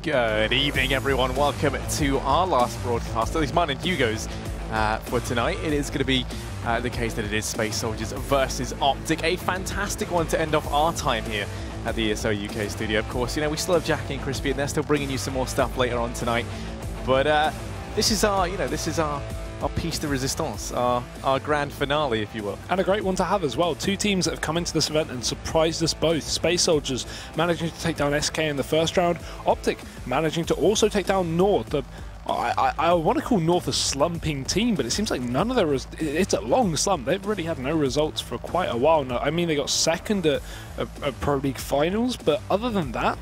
Good evening, everyone. Welcome to our last broadcast, at least mine and Hugo's, for tonight. It is going to be the case that it is Space Soldiers versus OpTic, a fantastic one to end off our time here at the ESL UK studio. Of course, you know, we still have Jackie and Crispy, and they're still bringing you some more stuff later on tonight. But this is our, our piece de resistance, our grand finale, if you will. And a great one to have as well. Two teams that have come into this event and surprised us both. Space Soldiers managing to take down SK in the first round. OpTic managing to also take down North. I want to call North a slumping team, but it seems like none of their... It's a long slump. They've really had no results for quite a while now. I mean, they got second at Pro League Finals, but other than that,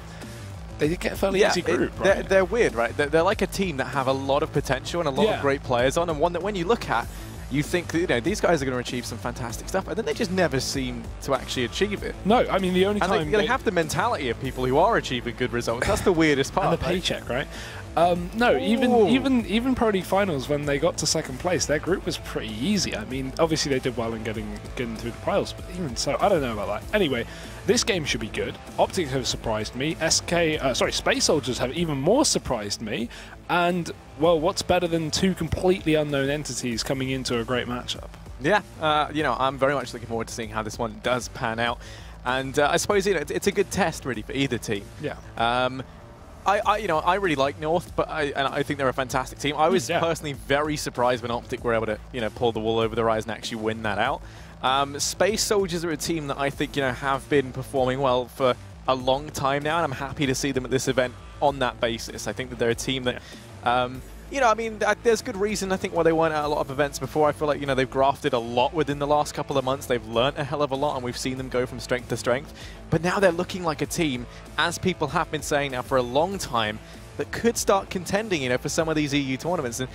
they did get a fairly easy group, right? They're weird, right? They're like a team that have a lot of potential and a lot of great players on, and one that when you look at, you think that, you know, these guys are going to achieve some fantastic stuff, and then they just never seem to actually achieve it. No, I mean, the only time... They have the mentality of people who are achieving good results. That's the weirdest part. And the paycheck, right? No, even Pro League Finals, when they got to second place, their group was pretty easy. I mean, obviously they did well in getting through the trials, but even so, I don't know about that. Anyway, this game should be good. OpTic have surprised me. Space Soldiers have even more surprised me. And, well, what's better than two completely unknown entities coming into a great matchup? Yeah, you know, I'm very much looking forward to seeing how this one does pan out. And I suppose, you know, it's a good test, really, for either team. Yeah. I really like North, but I think they're a fantastic team. I was personally very surprised when OpTic were able to, you know, pull the wool over their eyes and actually win that out. Space Soldiers are a team that I think, you know, have been performing well for a long time now, and I'm happy to see them at this event on that basis. I think that they're a team that, you know, I mean, there's good reason, I think, why they weren't at a lot of events before. I feel like, you know, they've grafted a lot within the last couple of months. They've learnt a hell of a lot, and we've seen them go from strength to strength. But now they're looking like a team, as people have been saying now for a long time, that could start contending, you know, for some of these EU tournaments. And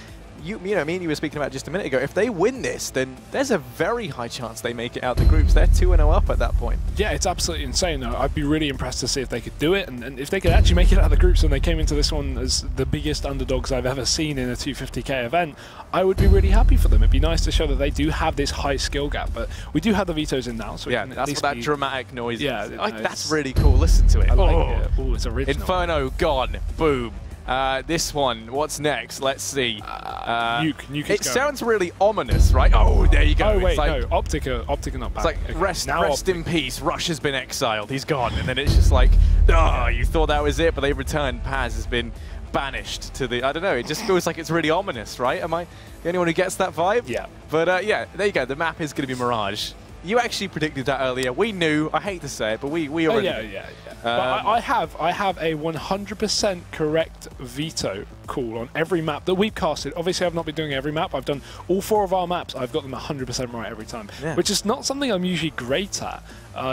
you know, me and you were speaking about just a minute ago, if they win this, then there's a very high chance they make it out the groups. They're 2-0 up at that point. Yeah, it's absolutely insane. I'd be really impressed to see if they could do it, and if they could actually make it out of the groups and they came into this one as the biggest underdogs I've ever seen in a 250k event, I would be really happy for them. It'd be nice to show that they do have this high skill gap, but we do have the vetoes in now, so yeah, that's what that dramatic noise is. Yeah, that's really cool. Listen to it. I like it. Oh, it's original. Inferno gone. Boom. This one, what's next? Let's see. Nuke it sounds really ominous, right? Oh, there you go. Oh, wait, like, no. OpTic are not back. It's like, rest in peace. Rush has been exiled. He's gone. And then it's just like, oh, you thought that was it, but they've returned. Paz has been banished to the... I don't know. It just feels like it's really ominous, right? Am I the only one who gets that vibe? Yeah. But, yeah, there you go. The map is going to be Mirage. You actually predicted that earlier. We knew. I hate to say it, but we already... Yeah. But I have a 100% correct veto call on every map that we've casted. Obviously, I've not been doing every map. I've done all 4 of our maps. I've got them 100% right every time, which is not something I'm usually great at.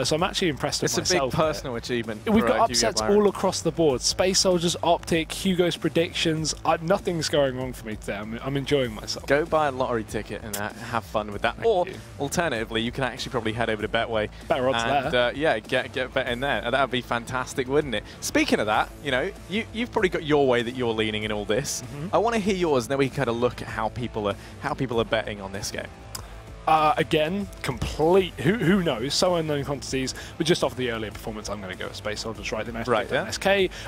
So I'm actually impressed with myself. It's a big personal achievement. We've got upsets all across the board. Space Soldiers, OpTic, Hugo's predictions. Nothing's going wrong for me today. I'm enjoying myself. Go buy a lottery ticket and have fun with that. Alternatively, you can actually probably head over to Betway. Better odds there. Yeah, get bet in there. That would be fantastic, wouldn't it? Speaking of that, you know, you've probably got your way that you're leaning in all this. I want to hear yours, and then we can kind of look at how people are betting on this game. Again, complete. Who knows? So unknown quantities. But just off the earlier performance, I'm going to go with Space Soldiers. Right, SK,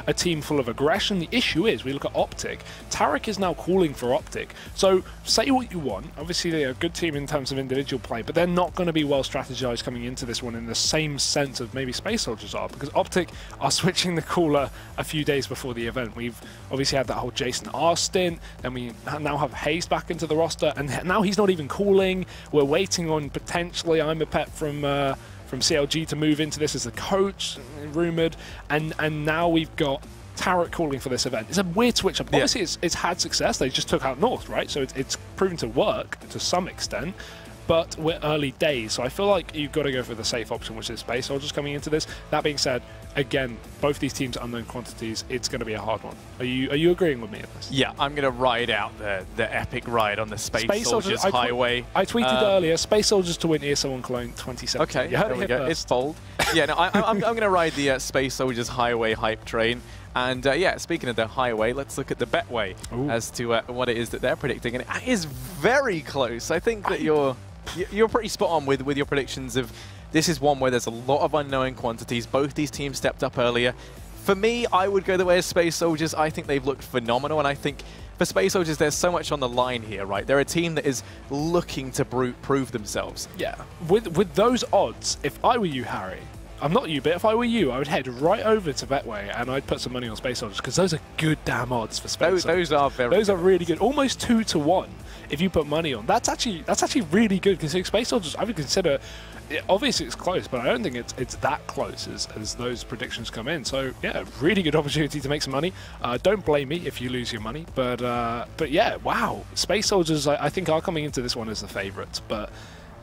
a team full of aggression. The issue is, we look at OpTic. Tarek is now calling for OpTic. So say what you want. Obviously, they're a good team in terms of individual play, but they're not going to be well strategized coming into this one in the same sense of maybe Space Soldiers are, because OpTic are switching the caller a few days before the event. We've obviously had that whole Jason R stint, then we now have Hayes back into the roster, and now he's not even calling. We're waiting on potentially I'm a pet from CLG to move into this as a coach, rumoured, and now we've got Tarek calling for this event. It's a weird switch up. Obviously, it's had success. They just took out North, right? So it's proven to work to some extent. But we're early days, so I feel like you've got to go for the safe option, which is Space Soldiers coming into this. That being said, again, both these teams are unknown quantities. It's going to be a hard one. Are you agreeing with me on this? Yeah, I'm going to ride out the epic ride on the Space Soldiers highway. I tweeted earlier, Space Soldiers to win ESL One Cologne 2017. Okay, there we go. It's bold. Yeah, no, I'm going to ride the Space Soldiers highway hype train. And yeah, speaking of the highway, let's look at the Betway as to what it is that they're predicting. And it is very close. I think that you're pretty spot on with your predictions of this is one where there's a lot of unknown quantities. Both these teams stepped up earlier. For me, I would go the way of Space Soldiers. I think they've looked phenomenal, and I think for Space Soldiers, there's so much on the line here, right? They're a team that is looking to prove themselves. Yeah, with those odds, if I were you, Harry, I'm not you, but if I were you, I would head right over to Betway and I'd put some money on Space Soldiers, because those are good damn odds for Space Soldiers. Those are really good. Almost 2 to 1 if you put money on. That's actually really good, because Space Soldiers, I would consider, obviously it's close, but I don't think it's that close as those predictions come in. So yeah, really good opportunity to make some money. Don't blame me if you lose your money, but yeah, wow. Space Soldiers, I think, are coming into this one as the favourites, but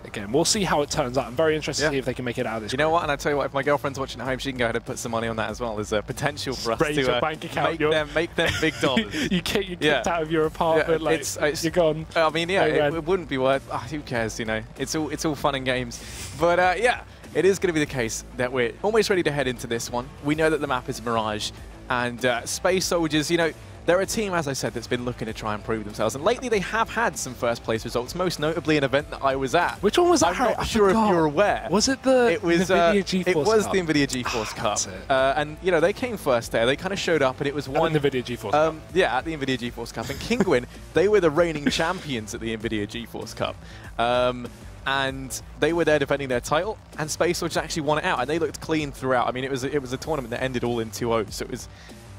again, we'll see how it turns out. I'm very interested to see if they can make it out of this. You know what? And I tell you what, if my girlfriend's watching at home, she can go ahead and put some money on that as well. There's a potential for us to bank account. make them big dollars. you kicked out of your apartment. Like, you're gone. I mean, yeah, it wouldn't be worth. Who cares? You know, it's all fun and games. But yeah, it is going to be the case that we're almost ready to head into this one. We know that the map is Mirage, and Space Soldiers. You know, they're a team, as I said, that's been looking to try and prove themselves. And lately they have had some first-place results, most notably an event that I was at. Which one was that? I'm not sure if you're aware. Was it the NVIDIA GeForce Cup? It was the NVIDIA GeForce Cup. And, you know, they came first there. They kind of showed up, and it was one... At the NVIDIA GeForce Cup. Yeah, at the NVIDIA GeForce Cup. And Kinguin, they were the reigning champions at the NVIDIA GeForce Cup. And they were there defending their title, and Space Soldiers actually won it out, and they looked clean throughout. I mean, it was a tournament that ended all in 2-0, so it was...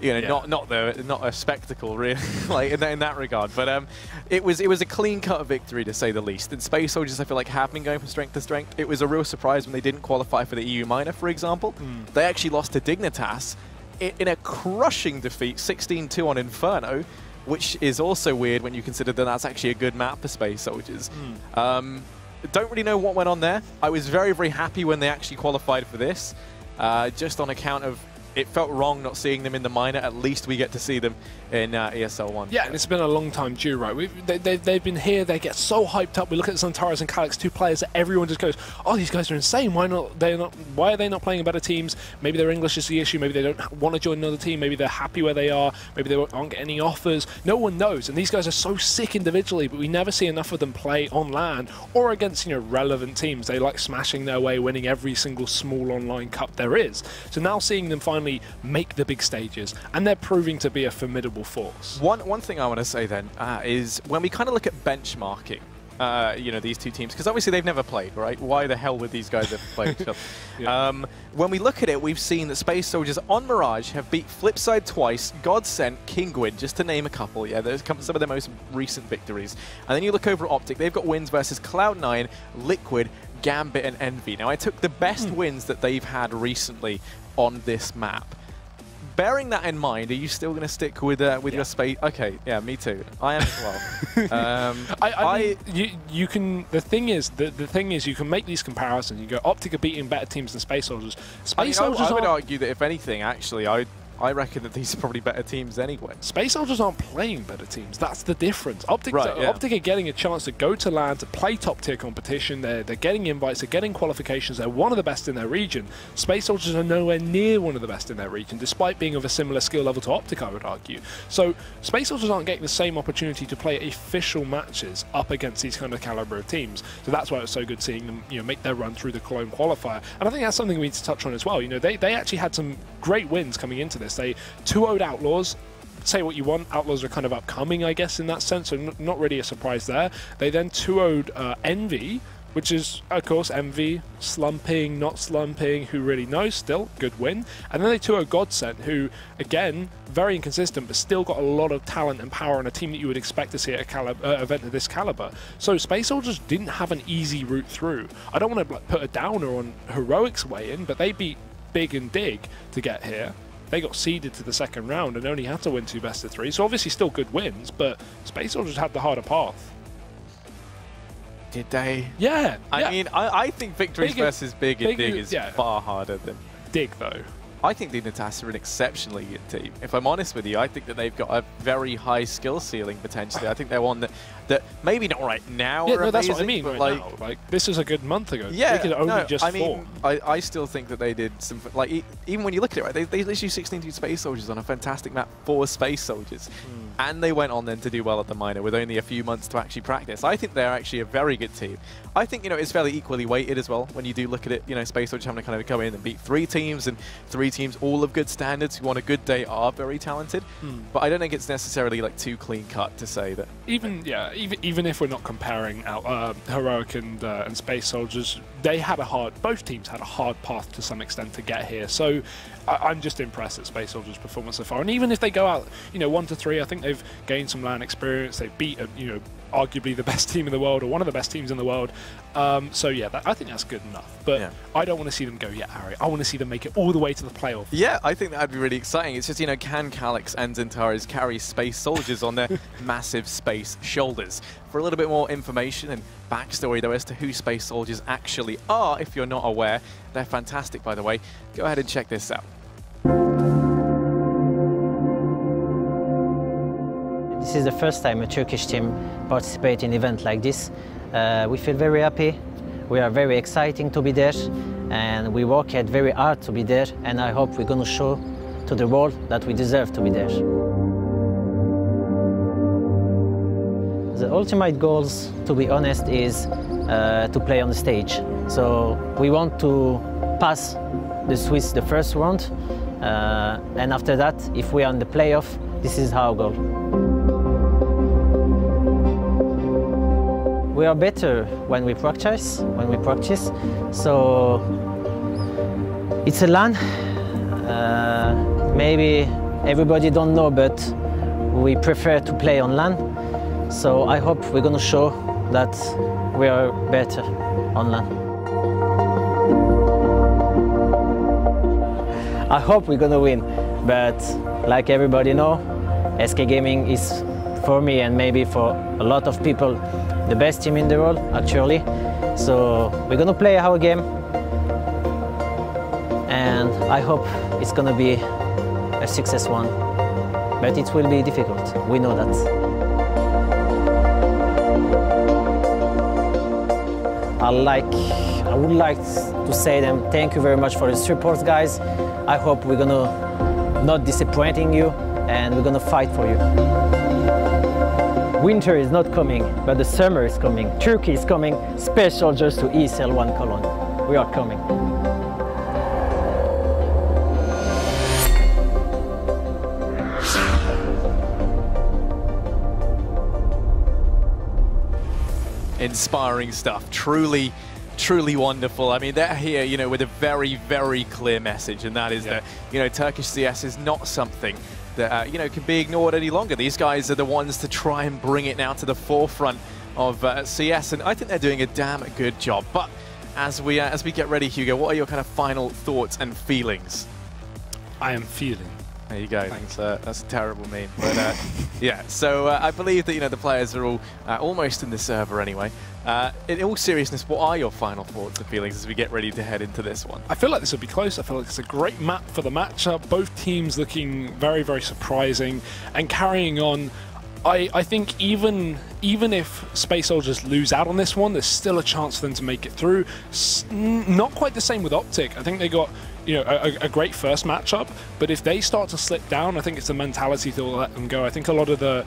You know, not a spectacle really, like in that regard, but it was a clean-cut victory to say the least. And Space Soldiers, I feel like, have been going from strength to strength. It was a real surprise when they didn't qualify for the EU Minor, for example. They actually lost to Dignitas in a crushing defeat, 16-2 on Inferno, which is also weird when you consider that that's actually a good map for Space Soldiers. Don't really know what went on there. I was very, very happy when they actually qualified for this, just on account of it felt wrong not seeing them in the minor. At least we get to see them in ESL One. Yeah, and it's been a long time due, right? They've been here. They get so hyped up. We look at Zantares and Calyx, 2 players that everyone just goes, "Oh, these guys are insane. Why are they not playing better teams? Maybe their English is the issue. Maybe they don't want to join another team. Maybe they're happy where they are. Maybe they aren't getting any offers." No one knows. And these guys are so sick individually, but we never see enough of them play on LAN or against, you know, relevant teams. They like smashing their way, winning every single small online cup there is. So now seeing them finally make the big stages, and they're proving to be a formidable force. One thing I want to say then is when we kind of look at benchmarking, you know, these two teams, because obviously they've never played, right? Why the hell would these guys ever play each other? When we look at it, we've seen that Space Soldiers on Mirage have beat Flipside twice, Godsent, Kinguin, just to name a couple. Yeah, there's some of their most recent victories. And then you look over at OpTic, they've got wins versus Cloud9, Liquid, Gambit, and Envy. Now, I took the best wins that they've had recently on this map. Bearing that in mind, are you still going to stick with your Space? Okay, yeah, me too. I am as well. I mean, you can. The thing is, you can make these comparisons. You go, OpTic are beating better teams than Space Soldiers. Space Soldiers. I would argue that if anything, actually, I reckon that these are probably better teams anyway. Space Soldiers aren't playing better teams. That's the difference. OpTic are getting a chance to go to LAN, to play top-tier competition. They're getting invites. They're getting qualifications. They're one of the best in their region. Space Soldiers are nowhere near one of the best in their region, despite being of a similar skill level to OpTic, I would argue. So Space Soldiers aren't getting the same opportunity to play official matches up against these kind of caliber of teams. So that's why it was so good seeing them, you know, make their run through the Cologne qualifier. And I think that's something we need to touch on as well. You know, they actually had some great wins coming into this. They 2-0'd Outlaws. Say what you want, Outlaws are kind of upcoming, I guess, in that sense, so not really a surprise there. They then 2-0'd Envy, which is, of course, Envy, slumping, not slumping, who really knows, still, good win. And then they 2-0 Godsent, who, again, very inconsistent, but still got a lot of talent and power on a team that you would expect to see at an event of this caliber. So Space Soldiers didn't have an easy route through. I don't want to put a downer on Heroic's way in, but they beat Big and Dig to get here. They got seeded to the second round and only had to win 2 best-of-3, so obviously still good wins, but Space Soldiers had the harder path. Did they? Yeah. I mean, I think victories versus Big and Dig is far harder than... Dig, though. I think Dignitas are an exceptionally good team. If I'm honest with you, I think that they've got a very high skill ceiling, potentially. I think they're one that maybe not right now yeah, are no, amazing, that's what I mean. but like this is a good month ago. Yeah, they could only just form. I still think that they did some, like, even when you look at it, right, they literally 16-2 Space Soldiers on a fantastic map for Space Soldiers. and they went on then to do well at the minor with only a few months to actually practice. I think they're actually a very good team. I think, you know, it's fairly equally weighted as well when you do look at it. You know, Space Soldiers having to kind of go in and beat 3 teams, and 3 teams all of good standards who on a good day are very talented. But I don't think it's necessarily like too clean cut to say that. Even if we're not comparing out Heroic and Space Soldiers, they had both teams had a hard path to some extent to get here. So I'm just impressed at Space Soldiers' performance so far. And even if they go out, you know, 1-3, I think they've gained some LAN experience. They've beat, you know, arguably the best team in the world, or one of the best teams in the world. So yeah, I think that's good enough. But yeah, I don't want to see them go yet, Harry. I want to see them make it all the way to the playoff. Yeah, I think that'd be really exciting. It's just, you know, can Calyx and Zentaris carry Space Soldiers on their massive space shoulders? For a little bit more information and backstory, though, as to who Space Soldiers actually are, if you're not aware, they're fantastic, by the way. Go ahead and check this out. This is the first time a Turkish team participates in an event like this. We feel very happy. We are very exciting to be there, and we work very hard to be there, and I hope we're going to show to the world that we deserve to be there. The ultimate goals, to be honest, is to play on the stage. So we want to pass the Swiss the first round, and after that, if we are in the playoff, this is our goal. We are better when we practice. So it's a LAN. Maybe everybody don't know, but we prefer to play on LAN. So I hope we're going to show that we are better on LAN. I hope we're going to win, but like everybody know, SK Gaming is, for me and maybe for a lot of people, the best team in the world, actually. So we're going to play our game, and I hope it's going to be a success one. But it will be difficult, we know that. I would like to say them thank you very much for the support, guys. I hope we're going to not disappointing you, and we're going to fight for you. Winter is not coming, but the summer is coming. Turkey is coming. Space Soldiers to ESL One Cologne. We are coming. Inspiring stuff. Truly wonderful. I mean, they're here, you know, with a very, very clear message, and that is that, you know, Turkish CS is not something that, you know, can be ignored any longer. These guys are the ones to try and bring it now to the forefront of CS, and I think they're doing a damn good job. But as we get ready, Hugo, what are your kind of final thoughts and feelings? I am feeling. There you go. That's a terrible meme. But yeah, so I believe that, you know, the players are all almost in the server anyway. In all seriousness, what are your final thoughts and feelings as we get ready to head into this one? I feel like this will be close. I feel like it's a great map for the matchup. Both teams looking very, very surprising and carrying on. I think even if Space Soldiers lose out on this one, there's still a chance for them to make it through. Not quite the same with OpTic. I think they got, you know, a great first matchup, but if they start to slip down, I think it's the mentality to let them go. I think a lot of the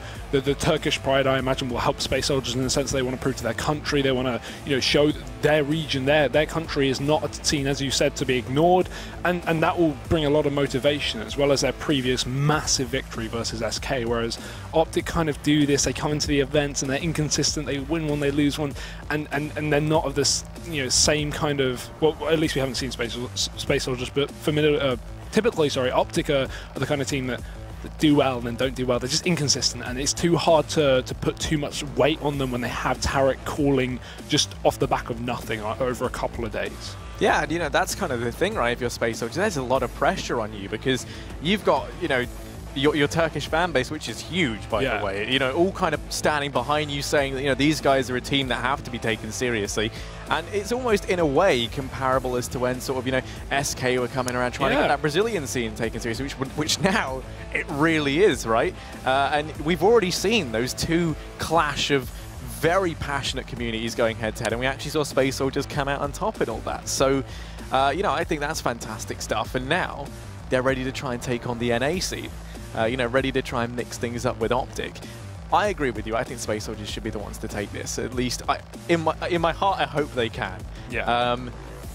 Turkish pride, I imagine, will help Space Soldiers in the sense they want to prove to their country, they want to, you know, show that their region, their country is not seen, as you said, to be ignored, and that will bring a lot of motivation, as well as their previous massive victory versus SK, whereas OpTic kind of do this, they come into the events and they're inconsistent, they win one, they lose one, and they're not of this, you know, same kind of, well, at least we haven't seen Space Soldiers, but typically, OpTic are the kind of team that do well and then don't do well. They're just inconsistent, and it's too hard to put too much weight on them when they have Tarek calling just off the back of nothing over a couple of days. Yeah, and you know, that's kind of the thing, right? If you're Space Soldiers, there's a lot of pressure on you because you've got, you know, your Turkish fan base, which is huge, by the way, you know, all kind of standing behind you saying that, you know, these guys are a team that have to be taken seriously. And it's almost, in a way, comparable as to when sort of, you know, SK were coming around trying to get that Brazilian scene taken seriously, which now it really is, right? And we've already seen those two clash of very passionate communities going head-to-head, and we actually saw Space Soldiers come out on top in all that. So, you know, I think that's fantastic stuff. And now they're ready to try and take on the NA scene. you know, ready to try and mix things up with OpTic. I agree with you. I think Space Soldiers should be the ones to take this. At least, in my heart, I hope they can. Yeah.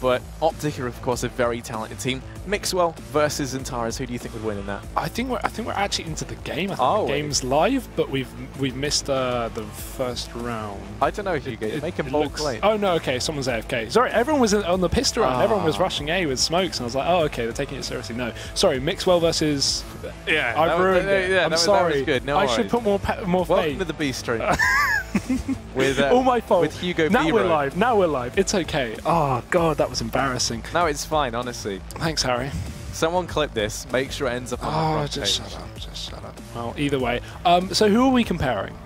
But OpTic are, of course, a very talented team. Mixwell versus Antares. Who do you think would win in that? I think we're actually into the game. I think the game's live, but we've missed the first round. I don't know, Hugo. Make a bold claim. Oh no, okay, someone's AFK. Sorry, everyone was on the pistol round. Everyone was rushing A with smokes, and I was like, oh, okay, they're taking it seriously. No, sorry, Mixwell versus. Yeah, I ruined it. Yeah, I'm sorry. That was good. No I worries. should put more faith. Welcome to the B stream. With all my fault. With Hugo now B we're live. Now we're live. It's okay. Oh god, that was embarrassing. No, it's fine, honestly. Thanks, Harry. Someone clip this. Make sure it ends up on the front just page. shut up. Just shut up. Well, either way. So who are we comparing?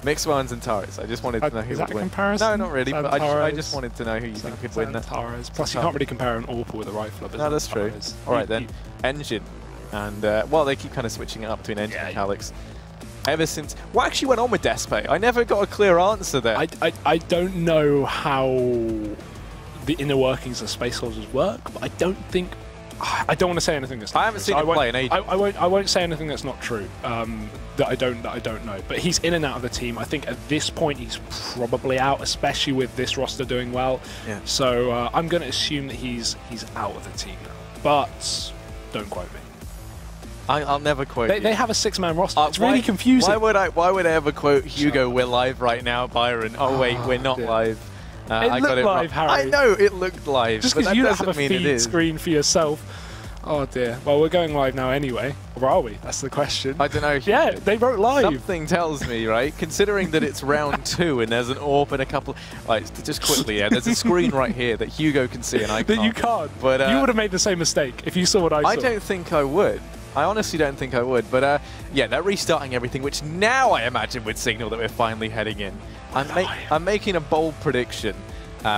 Mixwell and Antares. I just wanted to know who would win. Comparison? No, not really, but I just wanted to know who you think could win that. Antares. Plus, you can't really compare an AWP with a rifle. No, that's true. All right, then. Engine. And, well, they keep kind of switching it up between Engine and Calyx. Ever since... What actually went on with Despe? I never got a clear answer there. I don't know how the inner workings of Space Soldiers work, but I don't think... I don't want to say anything that's not I haven't seen him play in ages. I won't say anything that's not true, that I don't know. But he's in and out of the team. I think at this point he's probably out, especially with this roster doing well. Yeah. So I'm going to assume that he's out of the team now. But don't quote me. I'll never quote you. They have a 6-man roster. It's really confusing. Why would I ever quote Hugo? We're live right now, Byron. Oh wait, we're not live. It looked live, Harry. I know it looked live. Just because you don't have a feed screen for yourself. Oh dear. Well, we're going live now anyway. Or are we? That's the question. I don't know. Yeah, they wrote live. Something tells me, right? Considering that it's round 2 and there's an AWP and a couple... Right, just quickly, yeah, there's a screen right here that Hugo can see and I can't. That you can't. But, you would have made the same mistake if you saw what I saw. I don't think I would. I honestly don't think I would. But, yeah, they're restarting everything, which now I imagine would signal that we're finally heading in. I'm making a bold prediction.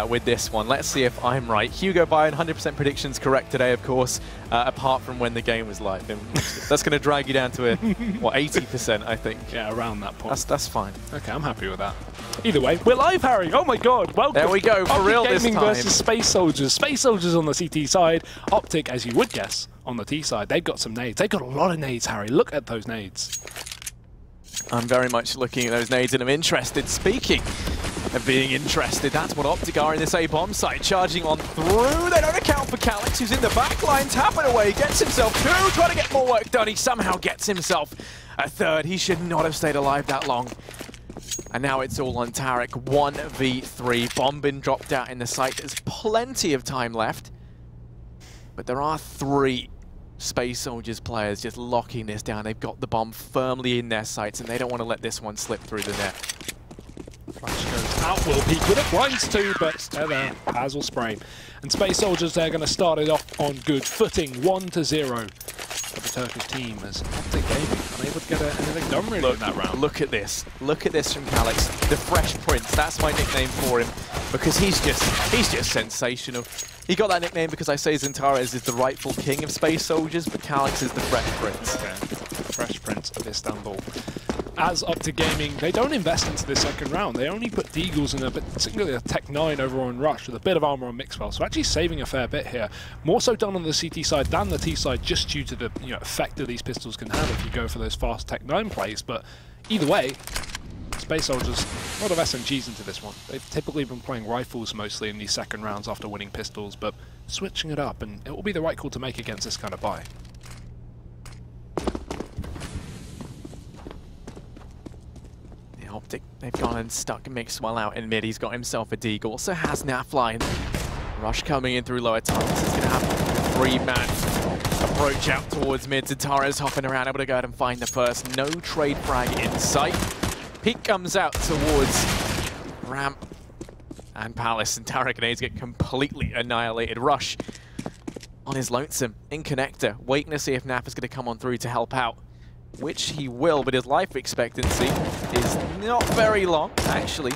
With this one. Let's see if I'm right. Hugo Byron, 100% predictions correct today, of course, apart from when the game was live. And that's going to drag you down to a, what, 80%, I think. Yeah, around that point. That's fine. Okay, I'm happy with that. Either way, we're live, Harry. Oh my god, welcome. There we go, for real this time. Versus Space Soldiers. Space Soldiers on the CT side. OpTic, as you would guess, on the T side. They've got some nades. They've got a lot of nades, Harry. Look at those nades. I'm very much looking at those nades and I'm interested. Speaking of being interested, that's what OpTic are in this A-bomb site, charging on through. They don't account for Calyx, who's in the back line, tapping away, gets himself 2, trying to get more work done. He somehow gets himself a 3rd. He should not have stayed alive that long. And now it's all on Tarek, 1v3. Bomb been dropped out in the site. There's plenty of time left, but there are 3 Space Soldiers players just locking this down. They've got the bomb firmly in their sights, and they don't want to let this one slip through the net. Flash goes out, will peek with it, blinds too, but they're there. Paz will spray. And Space Soldiers, they're going to start it off on good footing, 1-0 for the Turkish team as OpTic Gaming unable to get anything done really in that round. Look at this. Look at this from Calyx. The Fresh Prince, that's my nickname for him, because he's just sensational. He got that nickname because I say Antares is the rightful king of Space Soldiers, but Calyx is the Fresh Prince. Okay. Fresh Prince of Istanbul. As OpTic Gaming, they don't invest into the second round. They only put Deagles in particularly a Tech 9 over on Rush with a bit of armor on Mixwell. So actually saving a fair bit here. More so done on the CT side than the T side, just due to the effect that these pistols can have if you go for those fast Tech 9 plays. But either way, Space Soldiers, a lot of SMGs into this one. They've typically been playing rifles mostly in these second rounds after winning pistols, but switching it up, and it will be the right call to make against this kind of buy. OpTic, they've gone and stuck Mixwell out in mid. He's got himself a Deagle, so has Nafline. Rush coming in through lower tunnels. He's going to have a 3-man approach out towards mid. Antares hopping around, able to go ahead and find the first. No trade frag in sight. Peak comes out towards Ramp and Palace, and Tarek and A's get completely annihilated. Rush on his lonesome in connector, waiting to see if Naf is going to come on through to help out, which he will, but his life expectancy is not very long, actually.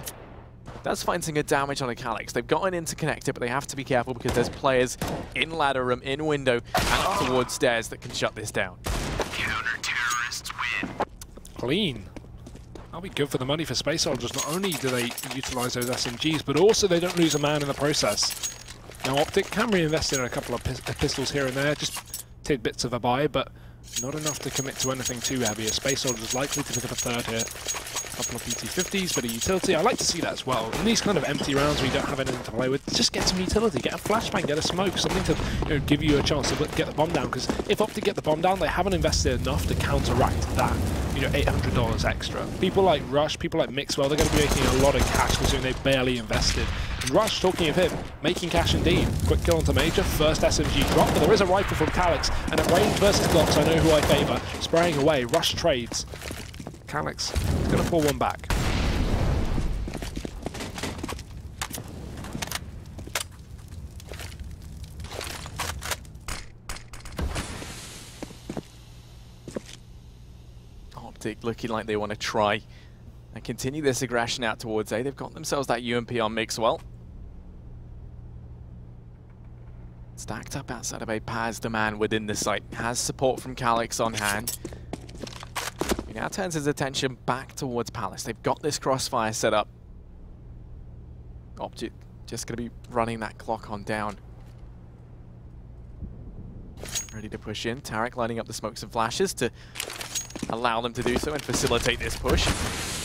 Does find some good damage on a Calyx. They've gotten into connector, but they have to be careful because there's players in ladder room, in window, and up towards stairs that can shut this down. Counter-terrorists win. Clean. That'll be good for the money for Space Soldiers. Not only do they utilize those SMGs, but also they don't lose a man in the process. Now OpTic can reinvest in a couple of pistols here and there, just tidbits of a buy, but Not enough to commit to anything too heavy. A Space Soldier's likely to pick up a third here. A couple of PT-50s, bit of utility. I like to see that as well. In these kind of empty rounds where you don't have anything to play with, just get some utility. Get a flashbang, get a smoke, something to give you a chance to get the bomb down. Because if OpTic get the bomb down, they haven't invested enough to counteract that. $800 extra. People like Rush, people like Mixwell, they're going to be making a lot of cash considering they barely invested. And Rush, talking of him, making cash indeed. Quick kill onto Major, first SMG drop, but there is a rifle from Calyx, and at range versus Glocks, I know who I favour. Spraying away, Rush trades. Calyx is going to pull one back. OpTic looking like they want to try and continue this aggression out towards A. They've got themselves that UMP on Mixwell. Stacked up outside of A. Paz, the man within the site, has support from Calyx on hand. He now turns his attention back towards Palace. They've got this crossfire set up. OpTic just going to be running that clock on down. Ready to push in. TheFatRat lining up the smokes and flashes to allow them to do so and facilitate this push.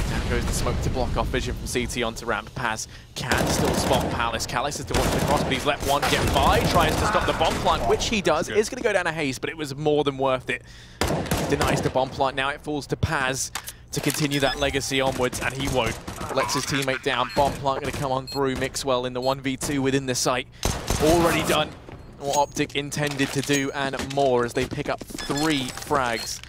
Down goes the smoke to block off vision from CT onto ramp. Paz can still spot Palace. Calyx is to watch the cross, but he's let one get by, trying to stop the bomb plant, which he does. Is going to go down a haze, but it was more than worth it. Denies the bomb plant. Now it falls to Paz to continue that legacy onwards, and he won't. Lets his teammate down. Bomb plant going to come on through. Mixwell in the 1v2 within the site. Already done what OpTic intended to do and more as they pick up 3 frags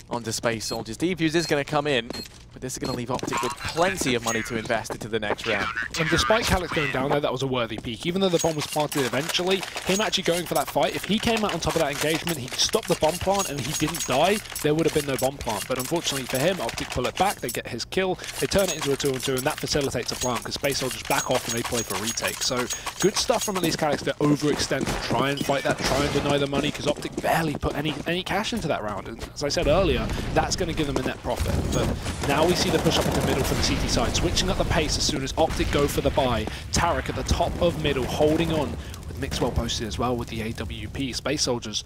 onto Space Soldiers. Defuse is going to come in, but this is going to leave OpTic with plenty of money to invest into the next round. And despite Calyx going down there, that was a worthy peak. Even though the bomb was planted eventually, him actually going for that fight, if he came out on top of that engagement, he stopped the bomb plant and he didn't die, there would have been no bomb plant. But unfortunately for him, OpTic pull it back, they get his kill, they turn it into a 2-on-2, and that facilitates a plant because Space Soldiers back off and they play for retake. So good stuff from at least Calyx to overextend, to try and fight that, try and deny the money, because OpTic barely put any cash into that round. And as I said earlier, that's going to give them a net profit. But now we see the push up into middle for the CT side, switching up the pace as soon as OpTic go for the buy. TheFatRat at the top of middle, holding on with Mixwell posted as well with the AWP. Space Soldiers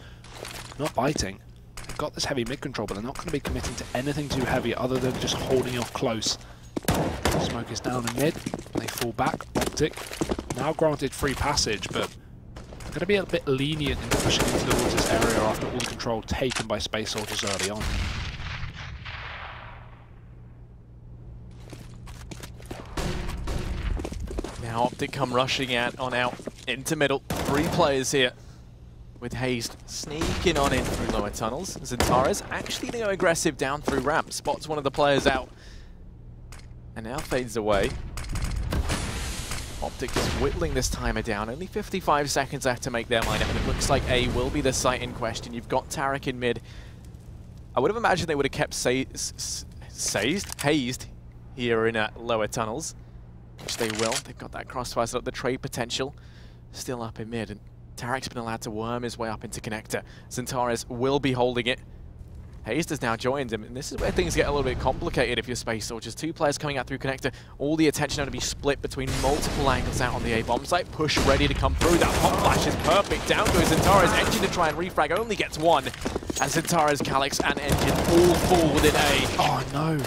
not biting. They've got this heavy mid control, but they're not going to be committing to anything too heavy other than just holding off close. Smoke is down in mid, they fall back. OpTic now granted free passage, but they're going to be a bit lenient in pushing into towards this area after all the control taken by Space Soldiers early on. Now OpTic come rushing out into middle. 3 players here, with Hazed sneaking on in through lower tunnels. Zentares actually going to go aggressive down through ramp, spots one of the players out, and now fades away. OpTic is whittling this timer down. Only 55 seconds left to make their mind up, and it looks like A will be the site in question. You've got TheFatRat in mid. I would have imagined they would have kept Hazed here in lower tunnels, which they will. They've got that crossfire set up, the trade potential still up in mid, and TheFatRat's been allowed to worm his way up into connector. Zentares will be holding it. Hazed has now joined him, and this is where things get a little bit complicated if you're Space Soldiers. 2 players coming out through connector, all the attention going to be split between multiple angles out on the A-bomb site. Push ready to come through, that pop flash is perfect. Down goes Zentares, Engine to try and refrag, only gets 1. As Zentares, Calyx and Engine all fall within A. Oh no!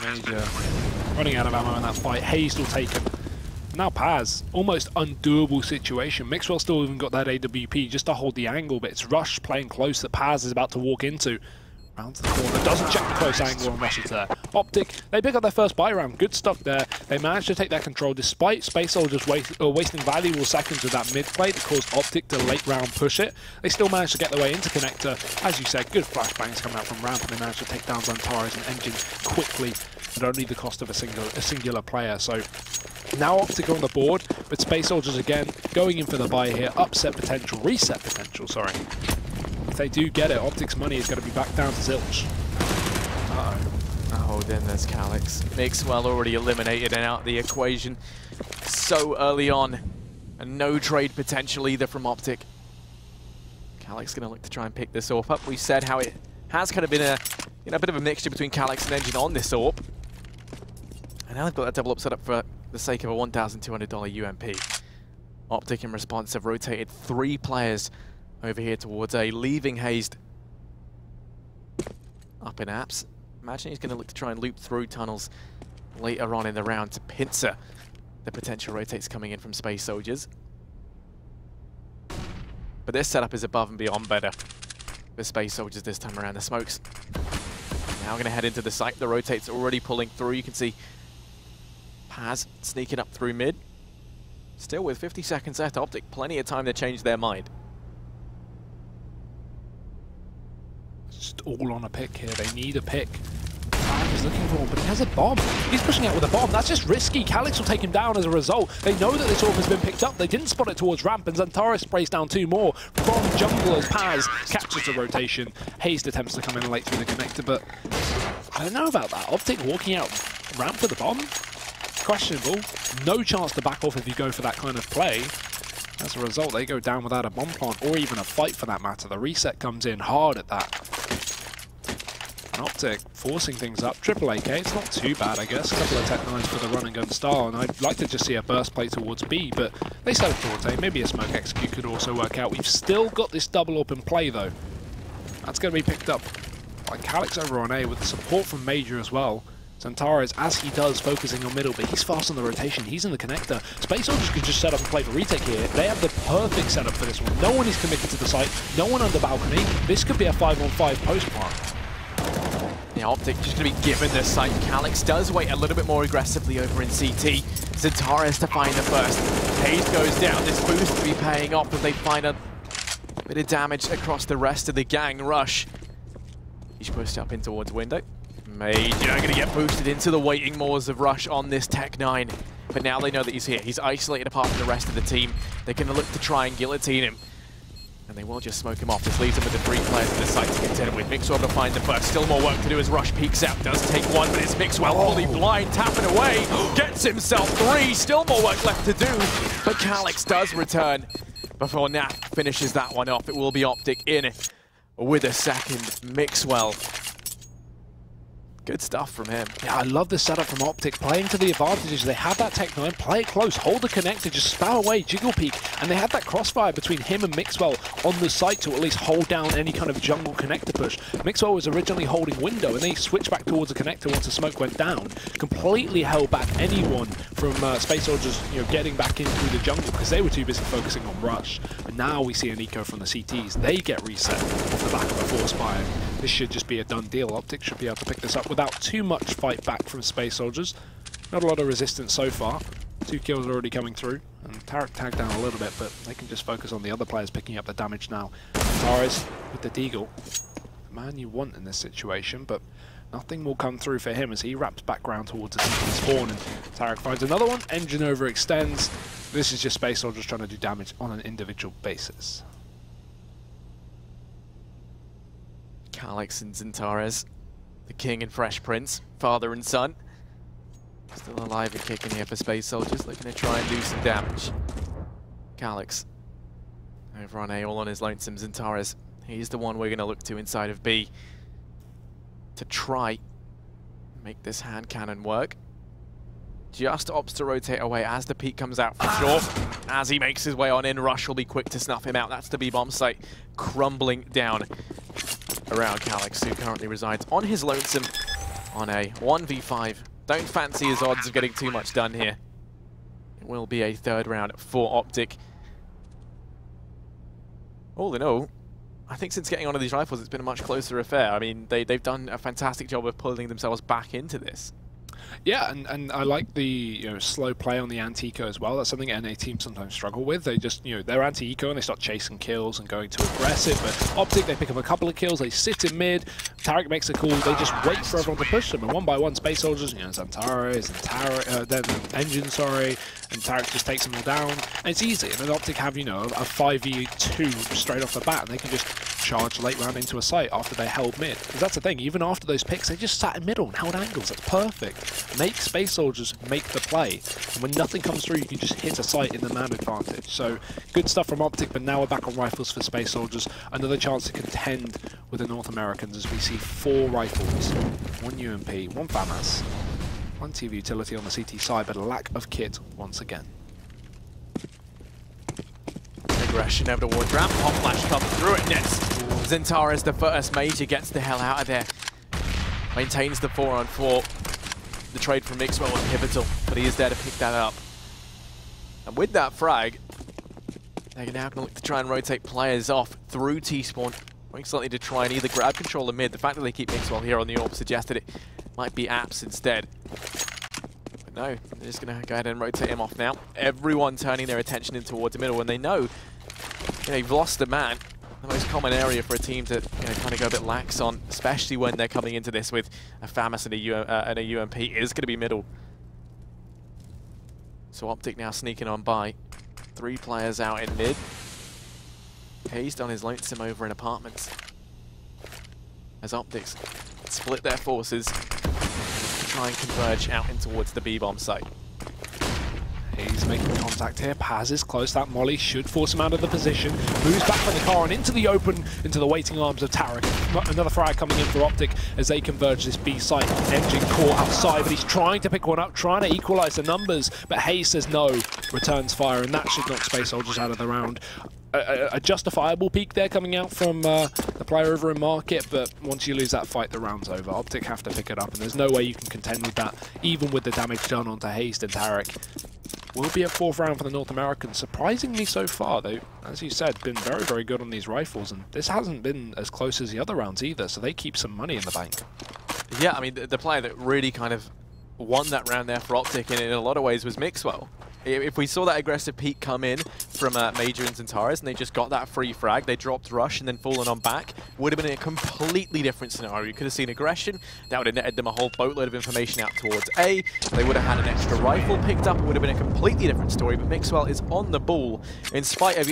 Major running out of ammo in that fight. Hazed will take him. Now Paz, almost undoable situation. Mixwell still even got that AWP just to hold the angle, but it's Rush playing close that Paz is about to walk into. Round to the corner, doesn't check the close angle, and Rush is there. OpTic, they pick up their first buy round. Good stuff there. They managed to take that control despite Space Soldiers wasting valuable seconds with that mid play that caused OpTic to late round push it. They still managed to get their way into connector. As you said, good flashbangs coming out from ramp, and they managed to take down Zentares and Engine quickly at only the cost of a singular player. So now OpTic are on the board, but Space Soldiers again going in for the buy here. Reset potential, sorry. If they do get it, OpTic's money is going to be back down to zilch. Oh, then there's Calyx. Mixwell already eliminated and out of the equation so early on. And no trade potential either from OpTic. Calyx going to look to try and pick this AWP up. We said how it has kind of been a bit of a mixture between Calyx and Engine on this AWP. And now they've got that double up set up for the sake of a $1,200 UMP. OpTic in response have rotated 3 players over here towards A, leaving Hazed up in apps. Imagine he's going to look to try and loop through tunnels later on in the round to pincer the potential rotates coming in from Space Soldiers. But this setup is above and beyond better for Space Soldiers this time around. The smokes now going to head into the site. The rotates already pulling through. You can see Paz sneaking up through mid. Still with 50 seconds left, OpTic, plenty of time to change their mind. Just all on a pick here. They need a pick. He's looking for one, but he has a bomb. He's pushing out with a bomb. That's just risky. Calyx will take him down as a result. They know that this orb has been picked up. They didn't spot it towards ramp, and Xantares sprays down 2 more from jungle as Paz captures the rotation. Hazed attempts to come in late through the connector, but I don't know about that. OpTic walking out ramp with a bomb? Questionable. No chance to back off if you go for that kind of play. As a result, they go down without a bomb plant or even a fight for that matter. The reset comes in hard at that. And OpTic forcing things up. Triple AK, it's not too bad, I guess. A couple of Tech 9s for the run and gun style, and I'd like to just see a burst play towards B, but they set up towards A. Maybe a smoke execute could also work out. We've still got this double up in play, though. That's going to be picked up by Calyx over on A with the support from Major as well. Xantares, as he does, focusing on middle, but he's fast on the rotation. He's in the connector. Space Soldiers could just set up and play for retake here. They have the perfect setup for this one. No one is committed to the site. No one on the balcony. This could be a 5-on-5 post plant. Yeah, OpTic just going to be given this site. Calyx does wait a little bit more aggressively over in CT. Xantares to find the first. Haze goes down. This boost will be paying off as they find a bit of damage across the rest of the gang. Rush. He's pushed up in towards window. Major going to get boosted into the waiting moors of Rush on this Tech 9. But now they know that he's here. He's isolated apart from the rest of the team. They're going to look to try and guillotine him. And they will just smoke him off. This leaves him with the 3 players in the site to contend with. Mixwell to find the first. Still more work to do as Rush peeks out. Does take 1, but it's Mixwell fully blind, tapping away. Gets himself 3. Still more work left to do. But Calyx does return before Naf finishes that one off. It will be OpTic in with a second. Mixwell. Good stuff from him. Yeah, I love this setup from OpTic, playing to the advantages. They have that Tech 9, play it close, hold the connector, just spam away, jiggle peek, and they had that crossfire between him and Mixwell on the site to at least hold down any kind of jungle connector push. Mixwell was originally holding window, and they switched back towards the connector once the smoke went down. Completely held back anyone from Space Soldiers, getting back in through the jungle because they were too busy focusing on Rush. And now we see an eco from the CTs. They get reset off the back of a force fire. This should just be a done deal. OpTic should be able to pick this up without too much fight back from Space Soldiers. Not a lot of resistance so far. 2 kills already coming through. And Tarek tagged down a little bit, but they can just focus on the other players picking up the damage now. Torres with the deagle. The man you want in this situation, but nothing will come through for him as he wraps back round towards the spawn. And Tarek finds another one. Engine overextends. This is just Space Soldiers trying to do damage on an individual basis. Calyx and Xantares, the king and Fresh Prince, father and son. Still alive and kicking here for Space Soldiers, looking to try and do some damage. Calyx over on A, all on his lonesome. Xantares, he's the one we're going to look to inside of B to try make this hand cannon work. Just opts to rotate away as the peak comes out for sure. As he makes his way on in, Rush will be quick to snuff him out. That's the B-bomb site crumbling down around Calyx, who currently resides on his lonesome on a 1v5. Don't fancy his odds of getting too much done here. It will be a 3rd round for OpTic. All in all, I think since getting onto these rifles, it's been a much closer affair. I mean, they've done a fantastic job of pulling themselves back into this. Yeah, and I like the slow play on the anti-eco as well. That's something NA teams sometimes struggle with. They just, they're anti-eco and they start chasing kills and going too aggressive. But OpTic, they pick up a couple of kills, they sit in mid, Tarek makes a call, they just wait for everyone to push them. And 1 by 1, Space Soldiers, Xantares and Tarek, then Engine, and Tarek just takes them all down. And it's easy. And then OpTic have, a 5v2 straight off the bat, and they can just charge late round into a site after they held mid. Because that's the thing, even after those picks, they just sat in middle and held angles. That's perfect. Make Space Soldiers make the play. And when nothing comes through, you can just hit a site in the man advantage. So, good stuff from OpTic, but now we're back on rifles for Space Soldiers. Another chance to contend with the North Americans as we see 4 rifles. 1 UMP, 1 FAMAS, 1 TV utility on the CT side, but a lack of kit once again. Aggression over towards ramp, hot flash comes through it, nets Xantares the first. Major gets the hell out of there. Maintains the 4-on-4. The trade from Mixwell was pivotal, but he is there to pick that up. And with that frag, they're now going to look to try and rotate players off through T-Spawn. Most likely to try and either grab control of mid. The fact that they keep Mixwell here on the AWP suggested it might be Apps instead. But no, they're just going to go ahead and rotate him off now. Everyone turning their attention in towards the middle when they know they've lost a man. The most common area for a team to kind of go a bit lax on, especially when they're coming into this with a FAMAS and a UMP, is going to be middle. So OpTic now sneaking on by. 3 players out in mid. Hazed on his lonesome over in apartments. As OpTic split their forces to try and converge out in towards the B-bomb site. He's making contact here. Paz is close. That molly should force him out of the position. Moves back from the car and into the open, into the waiting arms of Tarek. Another frag coming in for OpTic as they converge this B site. Engine caught outside, but he's trying to pick one up, trying to equalize the numbers. But Hayes says no, returns fire, and that should knock Space Soldiers out of the round. A justifiable peak there coming out from the player over in Market, but once you lose that fight, the round's over. OpTic have to pick it up, and there's no way you can contend with that, even with the damage done onto Hayes and Tarek. Will be a 4th round for the North Americans. Surprisingly so far, though, as you said, been very, very good on these rifles, and this hasn't been as close as the other rounds either, so they keep some money in the bank. Yeah, I mean, the player that really kind of won that round there for OpTic in a lot of ways was Mixwell. If we saw that aggressive peak come in from Major and Zentaris and they just got that free frag, they dropped rush and then fallen on back, would have been a completely different scenario. You could have seen aggression, that would have netted them a whole boatload of information out towards A. They would have had an extra rifle picked up, it would have been a completely different story, but Mixwell is on the ball. In spite of,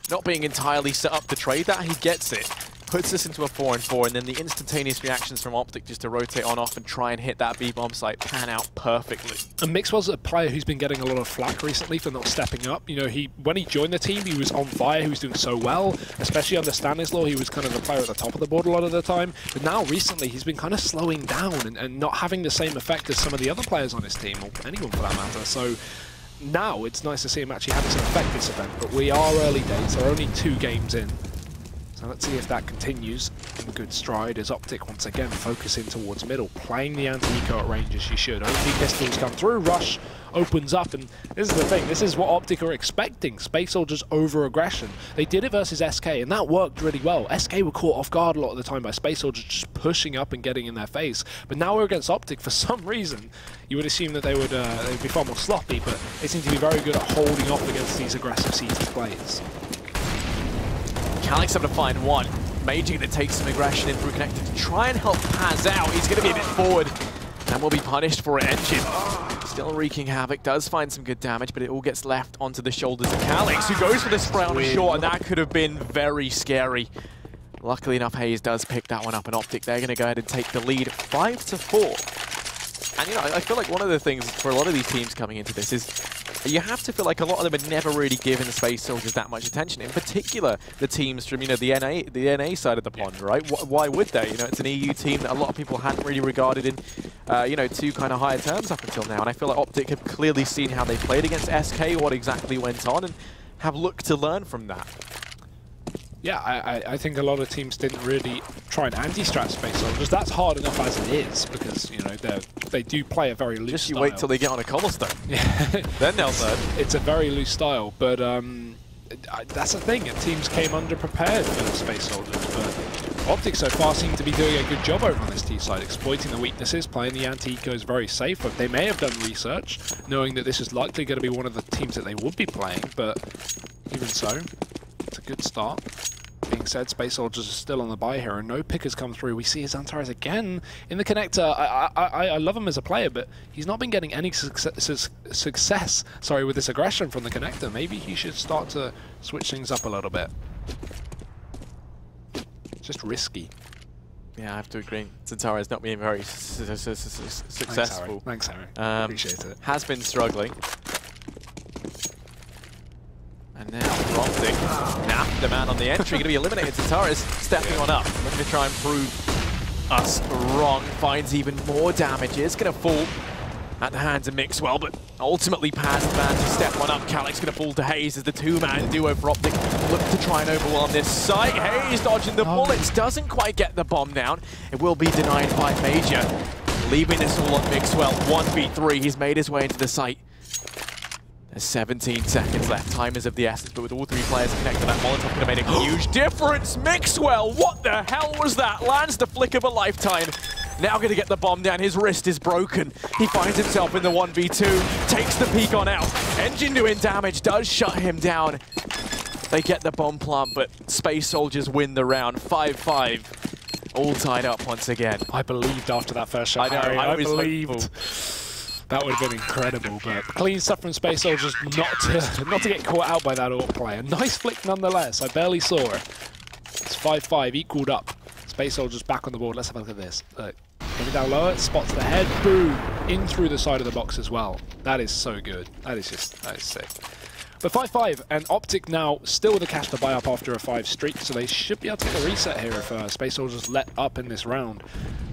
not being entirely set up to trade that, he gets it. Puts us into a 4-on-4, and then the instantaneous reactions from OpTic just to rotate on off and try and hit that B-bomb site pan out perfectly. And Mixwell's a player who's been getting a lot of flack recently for not stepping up. When he joined the team, he was on fire, he was doing so well, especially under Stanislaw. He was kind of the player at the top of the board a lot of the time. But now, recently, he's been kind of slowing down and not having the same effect as some of the other players on his team, or anyone for that matter. So now it's nice to see him actually having some effect this event. But we are early days, there are only 2 games in. So let's see if that continues in good stride as OpTic once again focusing towards middle, playing the anti-eco at range as she should. OP pistols come through, rush opens up, and this is the thing, this is what OpTic are expecting, Space Soldiers over aggression. They did it versus SK and that worked really well. SK were caught off guard a lot of the time by Space Soldiers just pushing up and getting in their face. But now we're against OpTic, for some reason you would assume that they'd be far more sloppy, but they seem to be very good at holding off against these aggressive CT players. Calix able to find one. Major to take some aggression in through connector to try and help Paz out. He's going to be a bit forward and will be punished for it. Engine still wreaking havoc, does find some good damage, but it all gets left onto the shoulders of Calix, who goes for the spray on a short, and that could have been very scary. Luckily enough, Hayes does pick that one up, and OpTic, they're going to go ahead and take the lead 5-4. And I feel like one of the things for a lot of these teams coming into this is you have to feel like a lot of them had never really given the Space Soldiers that much attention. In particular, the teams from the NA side of the pond, right? Why would they? It's an EU team that a lot of people hadn't really regarded in too kind of higher terms up until now. And I feel like OpTic have clearly seen how they played against SK, what exactly went on, and have looked to learn from that. Yeah, I think a lot of teams didn't really try and anti-strat Space Soldiers. That's hard enough as it is, because, they do play a very loose style. Just wait till they get on a cobblestone. Yeah. Then they'll learn. It's a very loose style, but that's the thing. Teams came underprepared for the Space Soldiers, but OpTic so far seem to be doing a good job over on this T side, exploiting the weaknesses, playing the anti-ecos very safe. But they may have done research, knowing that this is likely going to be one of the teams that they would be playing, but even so, it's a good start. Being said, Space Soldiers are still on the buy here, and no pickers come through. We see Xantares again in the connector. I love him as a player, but he's not been getting any success with this aggression from the connector. Maybe he should start to switch things up a little bit. Just risky. Yeah, I have to agree. Xantares not being very successful. Thanks, Harry. Appreciate it. Has been struggling. And now OpTic, the man on the entry, going to be eliminated. Xantares stepping on up, looking to try and prove us wrong. Finds even more damage. It's going to fall. at the hands of Mixwell, but ultimately Paz the man to step one up. Calyx going to fall to Hayes as the two-man duo for OpTic look to try and overwhelm this site. Hayes dodging the bullets, doesn't quite get the bomb down. It will be denied by Major, leaving this all on Mixwell. 1v3, he's made his way into the site. There's 17 seconds left, time is of the essence, but with all three players connected, that Molotov could have made a huge difference. Mixwell, what the hell was that? Lands the flick of a lifetime. Now going to get the bomb down, his wrist is broken. He finds himself in the 1v2, takes the peek on out. Engine doing damage, does shut him down. They get the bomb plant, but Space Soldiers win the round, 5-5. All tied up once again. I believed after that first shot, I know, I believed. That would have been incredible, but clean stuff from Space Soldiers not to get caught out by that AWP player. Nice flick nonetheless, I barely saw it. It's 5-5, equaled up. Space Soldiers back on the board. Let's have a look at this. Look, coming down lower, spots the head, boom, in through the side of the box as well. That is so good. That is sick. But 5-5, and OpTic now still with the cash to buy up after a 5 streak, so they should be able to get a reset here if Space Soldiers let up in this round.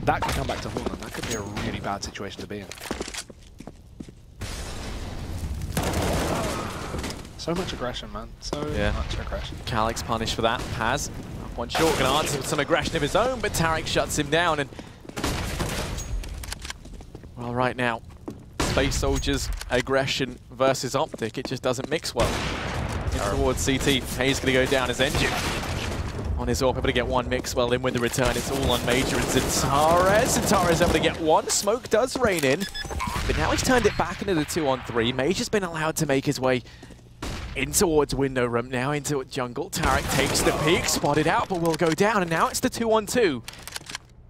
That could come back to haunt them. That could be a really bad situation to be in. So much aggression, man. So much aggression. Calyx punished for that. Paz, one short, can answer with some aggression of his own, but Tarek shuts him down. And well, right now, Space Soldiers aggression versus OpTic, it just doesn't mix well. Towards CT, Hayes gonna go down as Engine. On his AWP, able to get one Mixwell in with the return. It's all on Major and Zentares. Zentares able to get one. Smoke does rain in, but now he's turned it back into the 2-on-3. Major's been allowed to make his way in towards window room, now into jungle. Tarek takes the peek, spotted out, but will go down, and now it's the 2-on-2.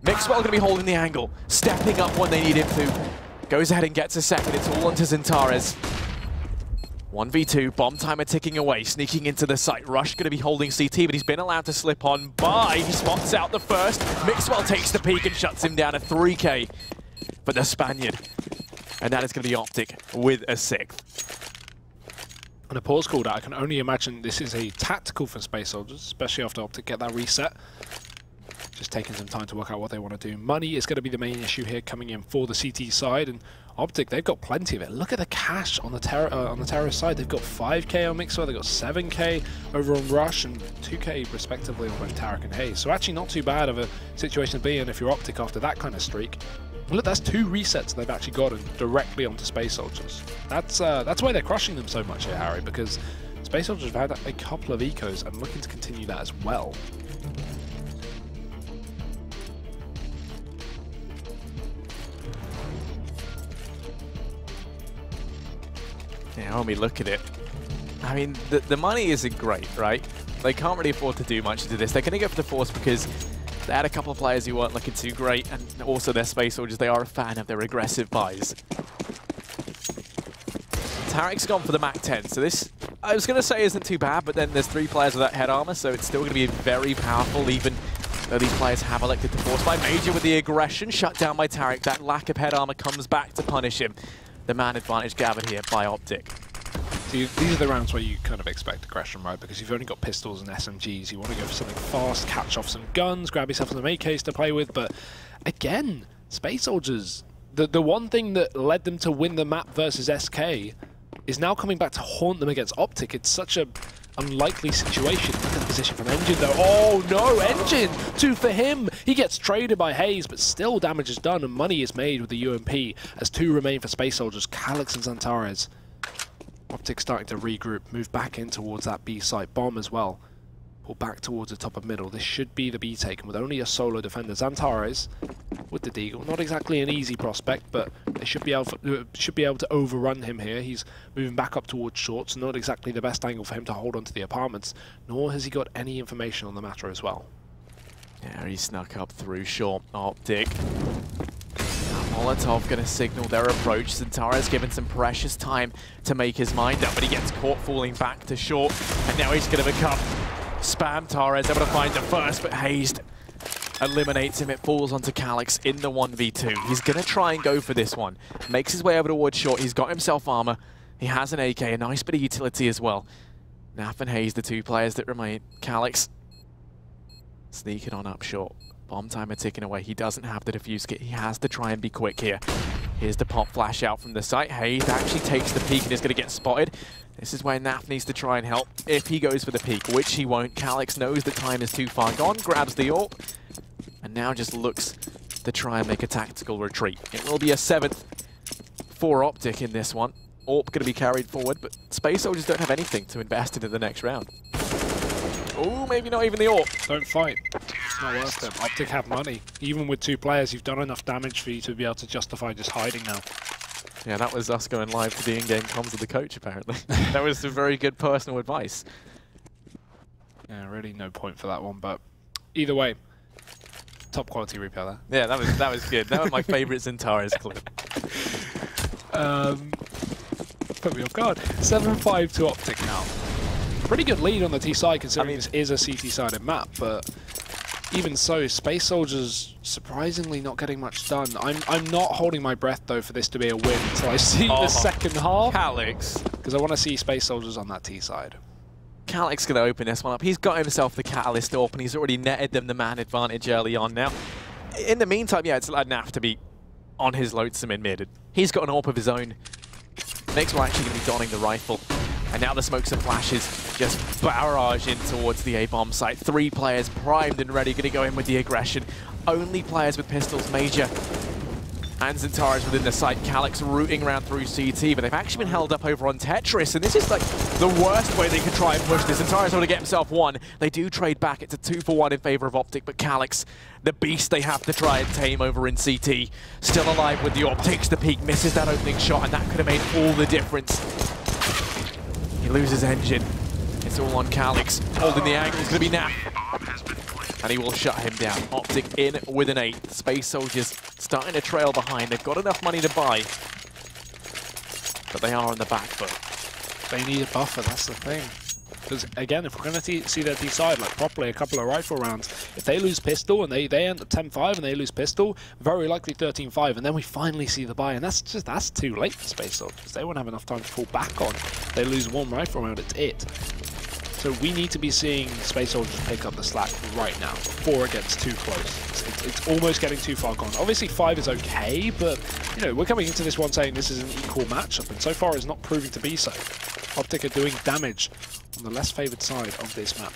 Mixwell going to be holding the angle, stepping up when they need him to. Goes ahead and gets a second, it's all onto Zentares. 1v2, bomb timer ticking away, sneaking into the site. Rush going to be holding CT, but he's been allowed to slip on by. He spots out the first. Mixwell takes the peek and shuts him down, a 3K for the Spaniard. And that is going to be OpTic with a 6th. And a pause called out. I can only imagine this is a tactical for Space Soldiers, especially after OpTic get that reset. Just taking some time to work out what they want to do. Money is going to be the main issue here coming in for the CT side, and OpTic, they've got plenty of it. Look at the cash on the terrorist side. They've got 5K on Mixwell, they've got 7K over on Rush, and 2K respectively on both Tarek and Hayes. So actually not too bad of a situation to be in if you're OpTic after that kind of streak. Look, that's 2 resets they've actually gotten directly onto Space Soldiers. That's why they're crushing them so much here, Harry, because Space Soldiers have had a couple of ecos and looking to continue that as well. Yeah, when we look at it, I mean, the money isn't great, right? They can't really afford to do much into this. They're going to go for the Force because they had a couple of players who weren't looking too great, and also their Space Soldiers, they are a fan of their aggressive buys. Tarek's gone for the Mach 10, so this, I was going to say, isn't too bad, but then there's 3 players with that head armor, so it's still going to be very powerful, even though these players have elected to Force by Major with the aggression, shut down by Tarek. That lack of head armor comes back to punish him. The man advantage gathered here by OpTic. These are the rounds where you kind of expect aggression, right? Because you've only got pistols and SMGs. You want to go for something fast, catch off some guns, grab yourself some AKs to play with. But again, Space Soldiers, the one thing that led them to win the map versus SK is now coming back to haunt them against OpTic. It's such a unlikely situation. Look at the position from Engine though. Oh no, Engine! 2 for him! He gets traded by Hayes, but still damage is done and money is made with the UMP as 2 remain for Space Soldiers, Calyx and Zentares. OpTic starting to regroup, move back in towards that B site. Bomb as well. Pull back towards the top of middle. This should be the B taken with only a solo defender. Zentares with the Deagle. Not exactly an easy prospect, but they should be able to overrun him here. He's moving back up towards short, so not exactly the best angle for him to hold onto the apartments, nor has he got any information on the matter as well. Yeah, he snuck up through short. OpTic. Molotov going to signal their approach. Zentares given some precious time to make his mind up, but he gets caught falling back to short, and now he's going to become Spam. Tares able to find the first, but Hayes eliminates him. It falls onto Calyx in the 1v2. He's going to try and go for this one. Makes his way over towards short. He's got himself armor. He has an AK, a nice bit of utility as well. Naf and Hayes, the 2 players that remain. Calyx sneaking on up short. Bomb timer ticking away. He doesn't have the defuse kit. He has to try and be quick here. Here's the pop flash out from the site. Hayes actually takes the peek and is going to get spotted. This is where Naf needs to try and help if he goes for the peek, which he won't. Calyx knows the time is too far gone, grabs the AWP, and now just looks to try and make a tactical retreat. It will be a 7th for OpTic in this one. AWP going to be carried forward, but Space Soldiers don't have anything to invest into the next round. Oh, maybe not even the AWP. Don't fight. It's not worth it. OpTic have money. Even with 2 players, you've done enough damage for you to be able to justify just hiding now. Yeah, that was us going live to the in-game comms of the coach, apparently. That was some very good personal advice. Yeah, really no point for that one, but either way, top quality replay there. Yeah, that was good. That was my favourite Xantares clip. Put me off guard. 7-5 to OpTic now. Pretty good lead on the T side considering this is a CT-sided map, but even so, Space Soldiers surprisingly not getting much done. I'm not holding my breath though for this to be a win until I see the second half. Calyx. Because I want to see Space Soldiers on that T side. Calyx going to open this one up. He's got himself the Catalyst AWP and he's already netted them the man advantage early on now. In the meantime, yeah, it's allowed Naf to be on his lonesome in mid. He's got an AWP of his own. Mixwell actually going to be donning the rifle. And now the smokes and flashes just barrage in towards the A-bomb site. 3 players primed and ready, going to go in with the aggression. Only players with pistols, Major and Xantares within the site. Calyx rooting around through CT, but they've actually been held up over on Tetris, and this is like the worst way they could try and push this. Xantares able to get himself 1. They do trade back. It's a 2-for-1 in favor of OpTic, but Calyx, the beast they have to try and tame over in CT, still alive with the AWP, takes the peek, misses that opening shot, and that could have made all the difference. He loses engine. It's all on Calyx. Holding the angle is going to be Naf. And he will shut him down. OpTic in with an 8. Space Soldiers starting to trail behind. They've got enough money to buy. But they are on the back foot. They need a buffer, that's the thing. Because again, if we're going to see their D side like properly, a couple of rifle rounds, if they lose pistol and they end at 10-5 and they lose pistol, very likely 13-5, and then we finally see the buy, and that's too late for Space Soldiers. They won't have enough time to fall back on. They lose 1 rifle round, it's it. So we need to be seeing Space Soldiers pick up the slack right now before it gets too close. It's almost getting too far gone. Obviously 5 is okay, but you know, we're coming into this one saying this is an equal matchup, and so far it's not proving to be so. OpTic are doing damage on the less favoured side of this map.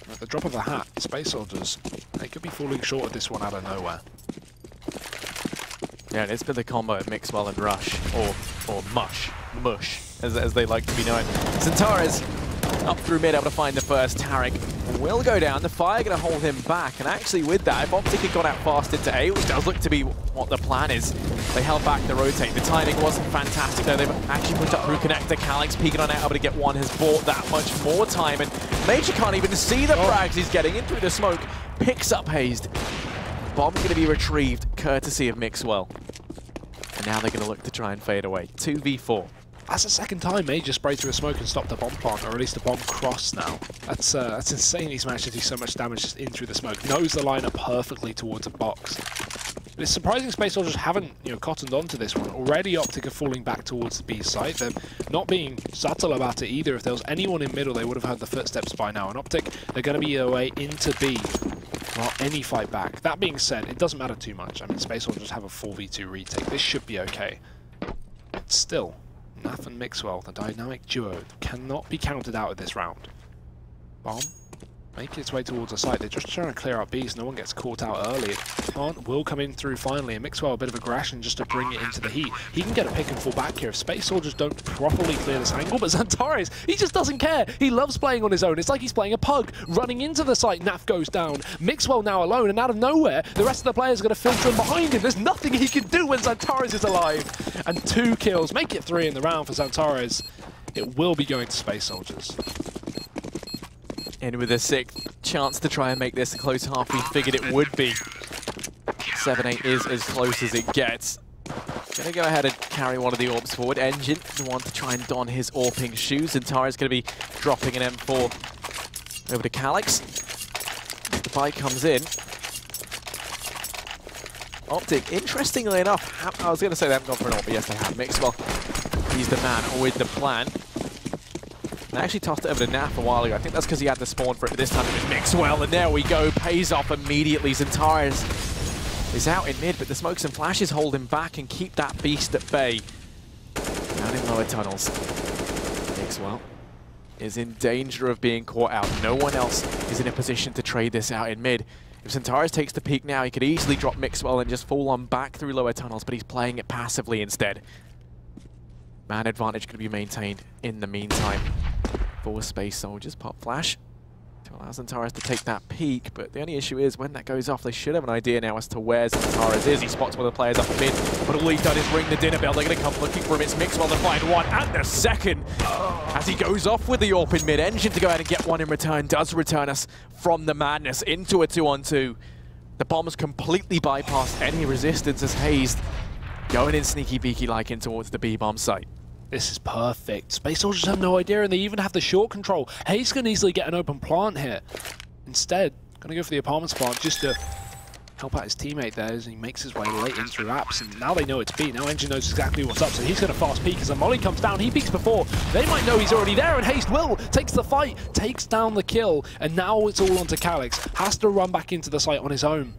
At the drop of a hat, Space Soldiers, they could be falling short of this one out of nowhere. Yeah, it's been the combo of Mixwell and Rush, or Mush, as they like to be known. Xantares up through mid, able to find the first. Tarek will go down. The fire going to hold him back, and actually with that, if OpTic had gone out fast into A, which does look to be what the plan is, they held back the rotate. The timing wasn't fantastic though. They've actually pushed up through connector. Calyx peeking on out, able to get 1, has bought that much more time, and Major can't even see the frags he's getting in through the smoke. Picks up Hazed. Bomb's going to be retrieved, courtesy of Mixwell. And now they're going to look to try and fade away. 2v4. That's the second time Major sprayed through a smoke and stopped the bomb plant, or at least the bomb cross now. That's insane he's managed to do so much damage just in through the smoke. Knows the lineup perfectly towards a box. But it's surprising Space Soldiers haven't, cottoned onto this one. Already OpTic are falling back towards the B site. They're not being subtle about it either. If there was anyone in middle, they would have heard the footsteps by now. And OpTic, they're going to be their way into B. Well, any fight back. That being said, it doesn't matter too much. I mean, Space Soldiers have a 4v2 retake. This should be okay. But still, Naf and Mixwell, the dynamic duo, cannot be counted out of this round. Bomb, making its way towards the site. They're just trying to clear up B so no one gets caught out early. Plant will come in through finally, and Mixwell a bit of aggression just to bring it into the heat. He can get a pick and fall back here if Space Soldiers don't properly clear this angle, but Xantares, he just doesn't care. He loves playing on his own. It's like he's playing a pug. Running into the site, Naf goes down. Mixwell now alone, and out of nowhere, the rest of the players are going to filter in behind him. There's nothing he can do when Xantares is alive. And 2 kills, make it 3 in the round for Xantares. It will be going to Space Soldiers. In with a 6th chance to try and make this a close half. We figured it would be. 7-8 is as close as it gets. Gonna go ahead and carry one of the AWPs forward. Engine, the one to try and don his AWPing shoes. And Tara's gonna be dropping an M4 over to Calyx. The bike comes in. OpTic, interestingly enough, I was gonna say they haven't gone for an AWP, but yes they have. Mixwell, he's the man with the plan. I actually tossed it over to Naf a while ago. I think that's because he had the spawn for it, but this time it was Mixwell, and there we go. Pays off immediately. Xantares is out in mid, but the smokes and flashes hold him back and keep that beast at bay. Down in lower tunnels. Mixwell is in danger of being caught out. No one else is in a position to trade this out in mid. If Centaurus takes the peak now, he could easily drop Mixwell and just fall on back through lower tunnels, but he's playing it passively instead. Man advantage going to be maintained in the meantime for Space Soldiers. Pop flash to allow Centaurus to take that peak, but the only issue is when that goes off, they should have an idea now as to where Centaurus is. He spots one of the players up mid, but all he's done is ring the dinner bell. They're going to come looking for him. It's Mixwell to find one, and the second as he goes off with the AWP in mid. Engine to go ahead and get one in return, does return us from the madness into a 2-on-2. The bombs completely bypassed any resistance as Hazed going in sneaky beaky like in towards the B-bomb site. This is perfect. Space Soldiers have no idea, and they even have the short control. Hayes can easily get an open plant here. Instead, going to go for the apartments plant just to help out his teammate there as he makes his way late in through apps. And now they know it's B. Now Engine knows exactly what's up, so he's going to fast peek as a molly comes down. He peeks before. They might know he's already there, and Haste will. Takes the fight, takes down the kill, and now it's all onto Calyx. Has to run back into the site on his own.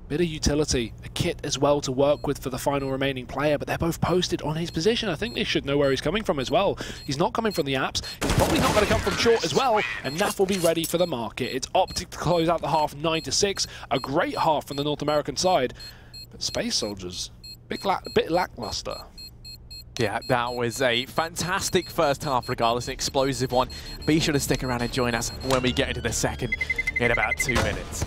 Bit of utility, a kit as well to work with for the final remaining player, but they're both posted on his position. I think they should know where he's coming from as well. He's not coming from the apps, he's probably not going to come from short as well, and NAF will be ready for the market. It's OpTic to close out the half 9-6, a great half from the North American side, but Space Soldiers, bit lackluster. Yeah, that was a fantastic first half regardless, an explosive one. Be sure to stick around and join us when we get into the second in about 2 minutes.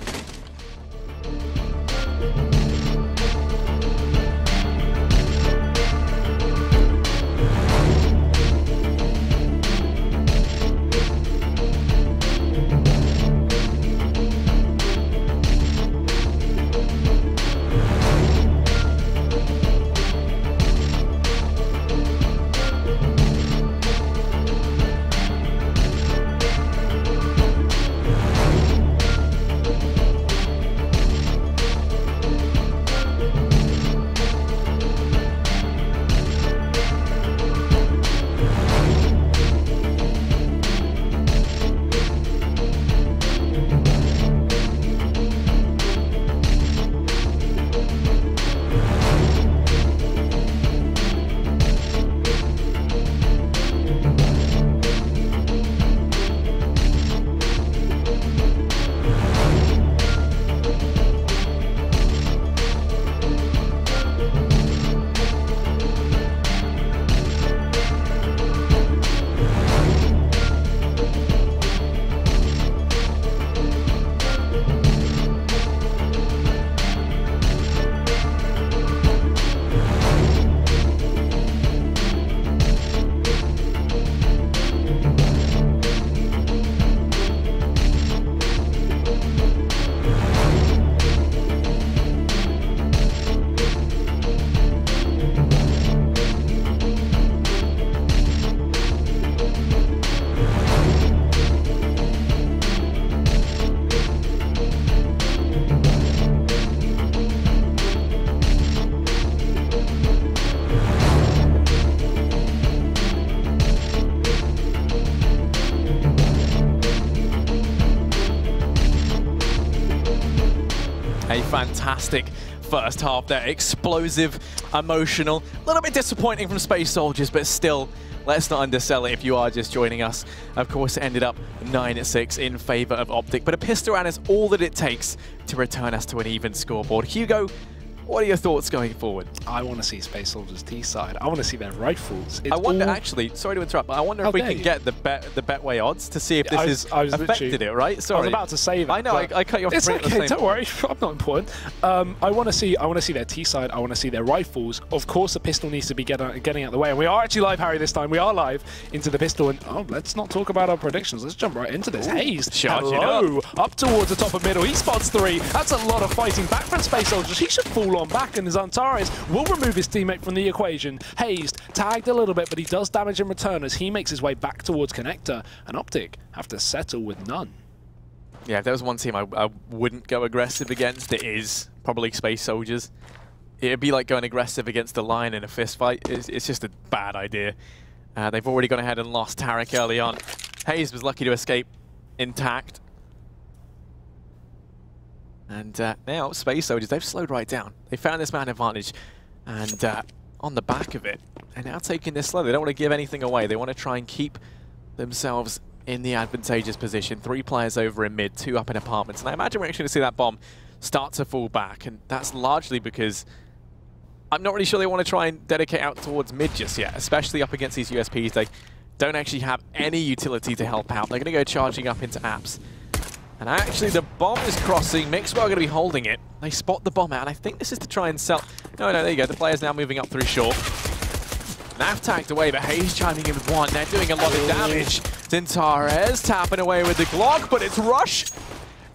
Fantastic first half there. Explosive, emotional, a little bit disappointing from Space Soldiers, but still, let's not undersell it if you are just joining us. Of course, it ended up 9-6 in favor of OpTic, but a pistol round is all that it takes to return us to an even scoreboard. Hugo, what are your thoughts going forward? I want to see Space Soldiers T-side. I want to see their rifles. I wonder, actually, sorry to interrupt, but I wonder if we can get the Betway odds to see if this has affected it, right? Sorry. I was about to say that. I know, I cut you off. It's okay, don't worry. I'm not important. I want to see their T-side. I want to see their rifles. Of course, the pistol needs to be getting out of the way. And we are actually live, Harry, this time. We are live into the pistol. And let's not talk about our predictions. Let's jump right into this. Hayes, hello. Up towards the top of middle. He spots 3. That's a lot of fighting back from Space Soldiers. He should fall on back, and his Antares will remove his teammate from the equation. Hayes tagged a little bit, but he does damage in return as he makes his way back towards Connector, and OpTic have to settle with none. Yeah, if there was one team I wouldn't go aggressive against, it is probably Space Soldiers. It'd be like going aggressive against the Lion in a fist fight. It's just a bad idea. They've already gone ahead and lost Tarek early on. Hayes was lucky to escape intact. And now Space Soldiers, they've slowed right down. They found this man advantage, and on the back of it, and now taking this slow. They don't want to give anything away. They want to try and keep themselves in the advantageous position. 3 players over in mid, 2 up in apartments. And I imagine we're actually going to see that bomb start to fall back. And that's largely because I'm not really sure they want to try and dedicate out towards mid just yet, especially up against these USPs. They don't actually have any utility to help out. They're going to go charging up into apps. And actually, the bomb is crossing. Mixwell are going to be holding it. They spot the bomb out, and I think this is to try and sell. No, there you go. The player's now moving up through short. Naf tagged away, but Hayes chiming in with 1. They're doing a lot of damage. Zintares tapping away with the Glock, but it's Rush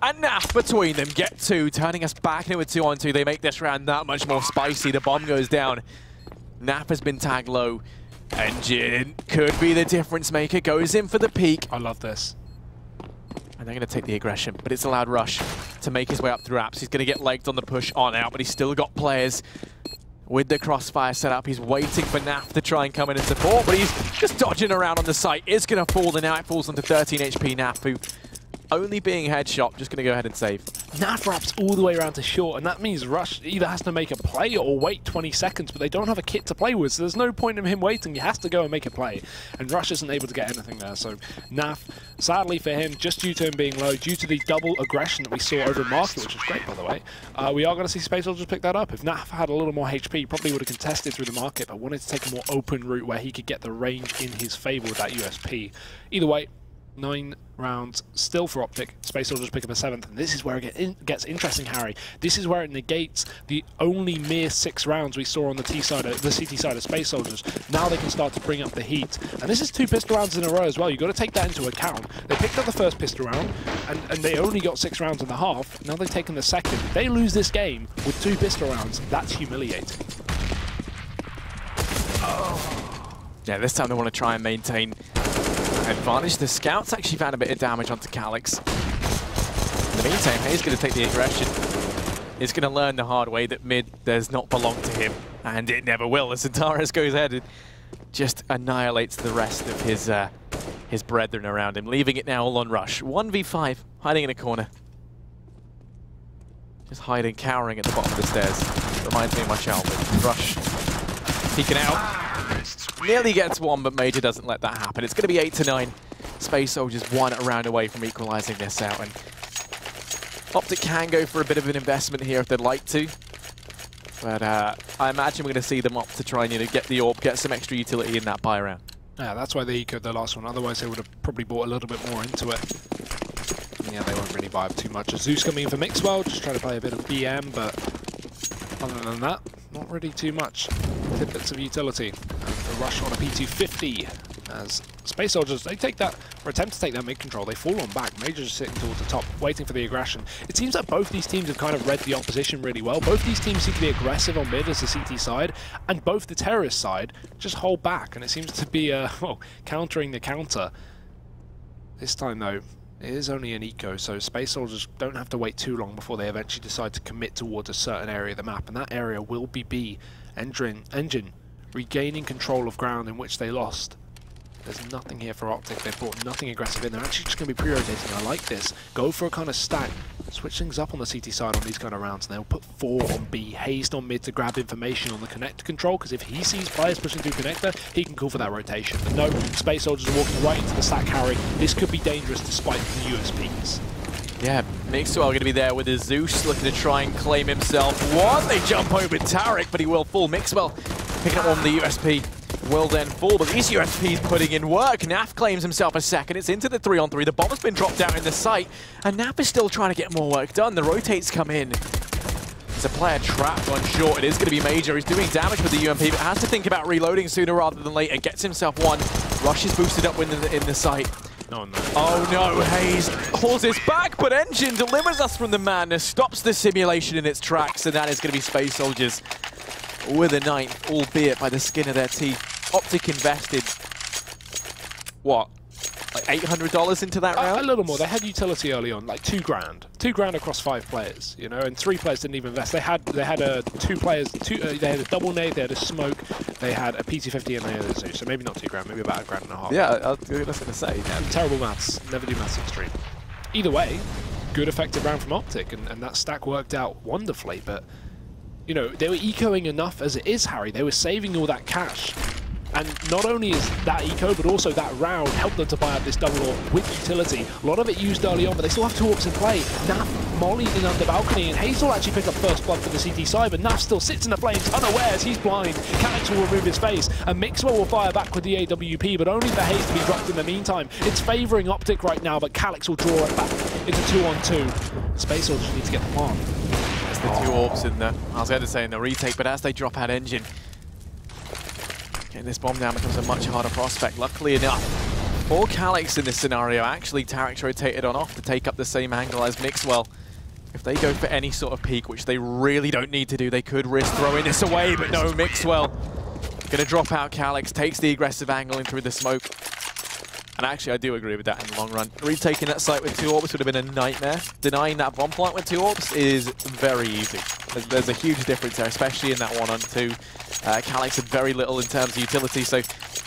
and Naf between them. Get 2, turning us back into a 2-on-2. They make this round that much more spicy. The bomb goes down. Naf has been tagged low. Engine could be the difference maker. Goes in for the peak. I love this. And they're going to take the aggression, but it's allowed Rush to make his way up through apps. He's going to get legged on the push on out, but he's still got players with the crossfire set up. He's waiting for Naf to try and come in and support, but he's just dodging around on the site. It's going to fall, and now it falls onto 13 HP Naf, who only being headshot, just going to go ahead and save. Naf wraps all the way around to short, and that means Rush either has to make a play or wait 20 seconds, but they don't have a kit to play with, so there's no point in him waiting. He has to go and make a play, and Rush isn't able to get anything there. So Naf, sadly for him, just due to him being low, due to the double aggression that we saw over market, which was great, by the way, we are going to see Space Soldiers pick that up. If Naf had a little more HP, probably would have contested through the market, but wanted to take a more open route where he could get the range in his favor with that USP. Either way, 9 rounds still for OpTic. Space Soldiers pick up a 7th, and this is where it gets interesting, Harry. This is where it negates the only mere 6 rounds we saw on the CT side of Space Soldiers. Now they can start to bring up the heat, and this is 2 pistol rounds in a row as well. You've got to take that into account. They picked up the first pistol round, and they only got 6 rounds and a half. Now they've taken the second. If they lose this game with 2 pistol rounds, that's humiliating. Yeah, this time they want to try and maintain advantage. The Scouts actually found a bit of damage onto Calyx. In the meantime, Hayes going to take the aggression. He's going to learn the hard way that mid does not belong to him, and it never will. As Zintares goes ahead and just annihilates the rest of his brethren around him, leaving it now all on Rush. 1v5, hiding in a corner. Just hiding, cowering at the bottom of the stairs. Reminds me of my childhood. Rush peeking out. Nearly gets 1, but Major doesn't let that happen. It's going to be 8-9. Space Soldiers 1 round away from equalizing this out. And OpTic can go for a bit of an investment here if they'd like to. But I imagine we're going to see them opt to try and get the AWP, get some extra utility in that buy round. Yeah, that's why they ecoed the last one. Otherwise, they would have probably bought a little bit more into it. Yeah, they won't really buy up too much. Zeus coming in for Mixwell, just trying to play a bit of BM, but other than that, not really too much. Tidbits of utility. And a rush on a P250 as Space Soldiers, they take that, or attempt to take that mid control. They fall on back. Major just sitting towards the top, waiting for the aggression. It seems that both these teams have kind of read the opposition really well. Both these teams seem to be aggressive on mid as the CT side, and both the terrorist side just hold back, and it seems to be, well, countering the counter. This time, though, it is only an eco, so Space Soldiers don't have to wait too long before they eventually decide to commit towards a certain area of the map, and that area will be B. Engine regaining control of ground in which they lost. There's nothing here for OpTic. They've brought nothing aggressive in. They're actually just going to be pre-rotating. I like this. Go for a kind of stack. Switch things up on the CT side on these kind of rounds. And they'll put 4 on B. Hazed on mid to grab information on the connector control, because if he sees players pushing through connector, he can call for that rotation. But no, Space Soldiers are walking right into the stack, Harry. This could be dangerous despite the USPs. Yeah, Mixwell going to be there with his Zeus, looking to try and claim himself. They jump over Tarek, but he will fall. Mixwell picking up on the USP. Will then fall, but these USPs putting in work. Naf claims himself a second. It's into the 3-on-3. The bomb has been dropped down in the site, and Naf is still trying to get more work done. The rotates come in. There's a player trapped on short. It is going to be Major. He's doing damage with the UMP, but has to think about reloading sooner rather than later. Gets himself 1. Rush is boosted up in the site. No. Oh no, Hayes hauls this back, but Engine delivers us from the madness, stops the simulation in its tracks, and that is going to be Space Soldiers with a 9th, albeit by the skin of their teeth. OpTic invested, what, like $800 into that round? A little more. They had utility early on, like $2 grand. $2 grand across 5 players, you know, and 3 players didn't even invest. They had 2 players. They had a double nade, they had a smoke, they had a PT50, and they had a Zeus. So maybe not $2 grand, maybe about $1.5 grand. Yeah, I was going to say. Yeah, terrible maths. Never do maths extreme. Either way, good effective round from OpTic, and that stack worked out wonderfully. But, you know, they were ecoing enough as it is, Harry. They were saving all that cash. And not only is that eco, but also that round helped them to buy up this double AWP with utility. A lot of it used early on, but they still have 2 AWPs in play. Naf mollied in under balcony, and Hayes will actually pick up first blood for the CT side, but Naf still sits in the flames, unawares, he's blind. Calyx will remove his face, and Mixwell will fire back with the AWP, but only for Hayes to be dropped in the meantime. It's favouring OpTic right now, but Calyx will draw it back. It's a 2-on-2. Space Soldiers need to get the farm. There's the 2 AWPs in there. I was going to say in the retake, but as they drop out engine, getting this bomb down becomes a much harder prospect. Luckily enough, for Calyx in this scenario, actually Tarek's rotated on off to take up the same angle as Mixwell. If they go for any sort of peek, which they really don't need to do, they could risk throwing this away, but no, Mixwell gonna drop out Calyx, takes the aggressive angle in through the smoke. And actually, I do agree with that in the long run. Retaking that site with 2 AWPs would have been a nightmare. Denying that bomb plant with 2 AWPs is very easy. There's a huge difference there, especially in that 1-on-2. Calyx had very little in terms of utility, so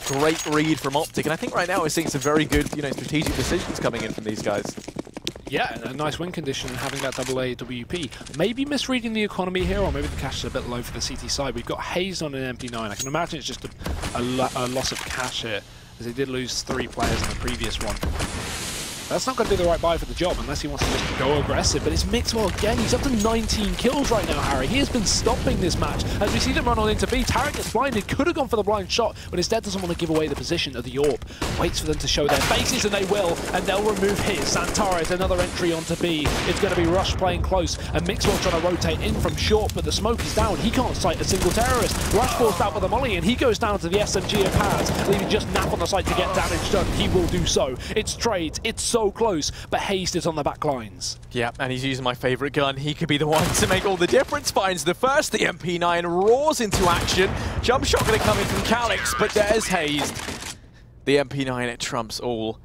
great read from OpTic. And I think right now we're seeing some very good, you know, strategic decisions coming in from these guys. Yeah, a nice win condition and having that double AWP. Maybe misreading the economy here, or maybe the cash is a bit low for the CT side. We've got Hayes on an MP9. I can imagine it's just a loss of cash here, as they did lose 3 players in the previous one. That's not going to be the right buy for the job unless he wants to just go aggressive. But it's Mixwell again. He's up to 19 kills right now, Harry. He has been stopping this match. As we see them run on into B, Tarek gets blinded. Could have gone for the blind shot, but instead doesn't want to give away the position of the AWP. Waits for them to show their faces, and they will. And they'll remove his. Santares, another entry onto B. It's going to be Rush playing close. And Mixwell trying to rotate in from short, but the smoke is down. He can't sight a single terrorist. Rush forced out with a molly, and he goes down to the SMG of Paz, leaving just Nap on the site to get damage done. He will do so. It's trades. It's so close. But Hayes is on the back lines. Yeah, and he's using my favourite gun. He could be the one to make all the difference. Finds the first, the MP9 roars into action. Jump shot going to come in from Calyx, but there's Hayes. The MP9, it trumps all,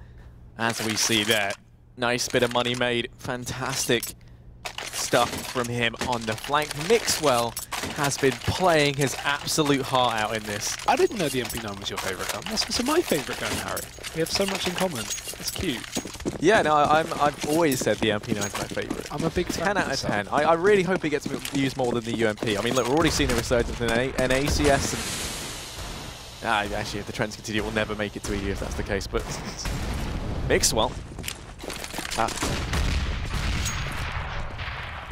as we see there. Nice bit of money made. Fantastic stuff from him on the flank. Mixwell has been playing his absolute heart out in this. I didn't know the MP9 was your favourite gun. That's also my favourite gun, Harry. We have so much in common. That's cute. Yeah, no, I've always said the MP9 is my favourite. I'm a big 10 out of 10. I really hope it gets used more than the UMP. I mean, look, we're already seeing a resurgence in ACS. And, actually, if the trends continue, we'll never make it to EU if that's the case. But Mixwell.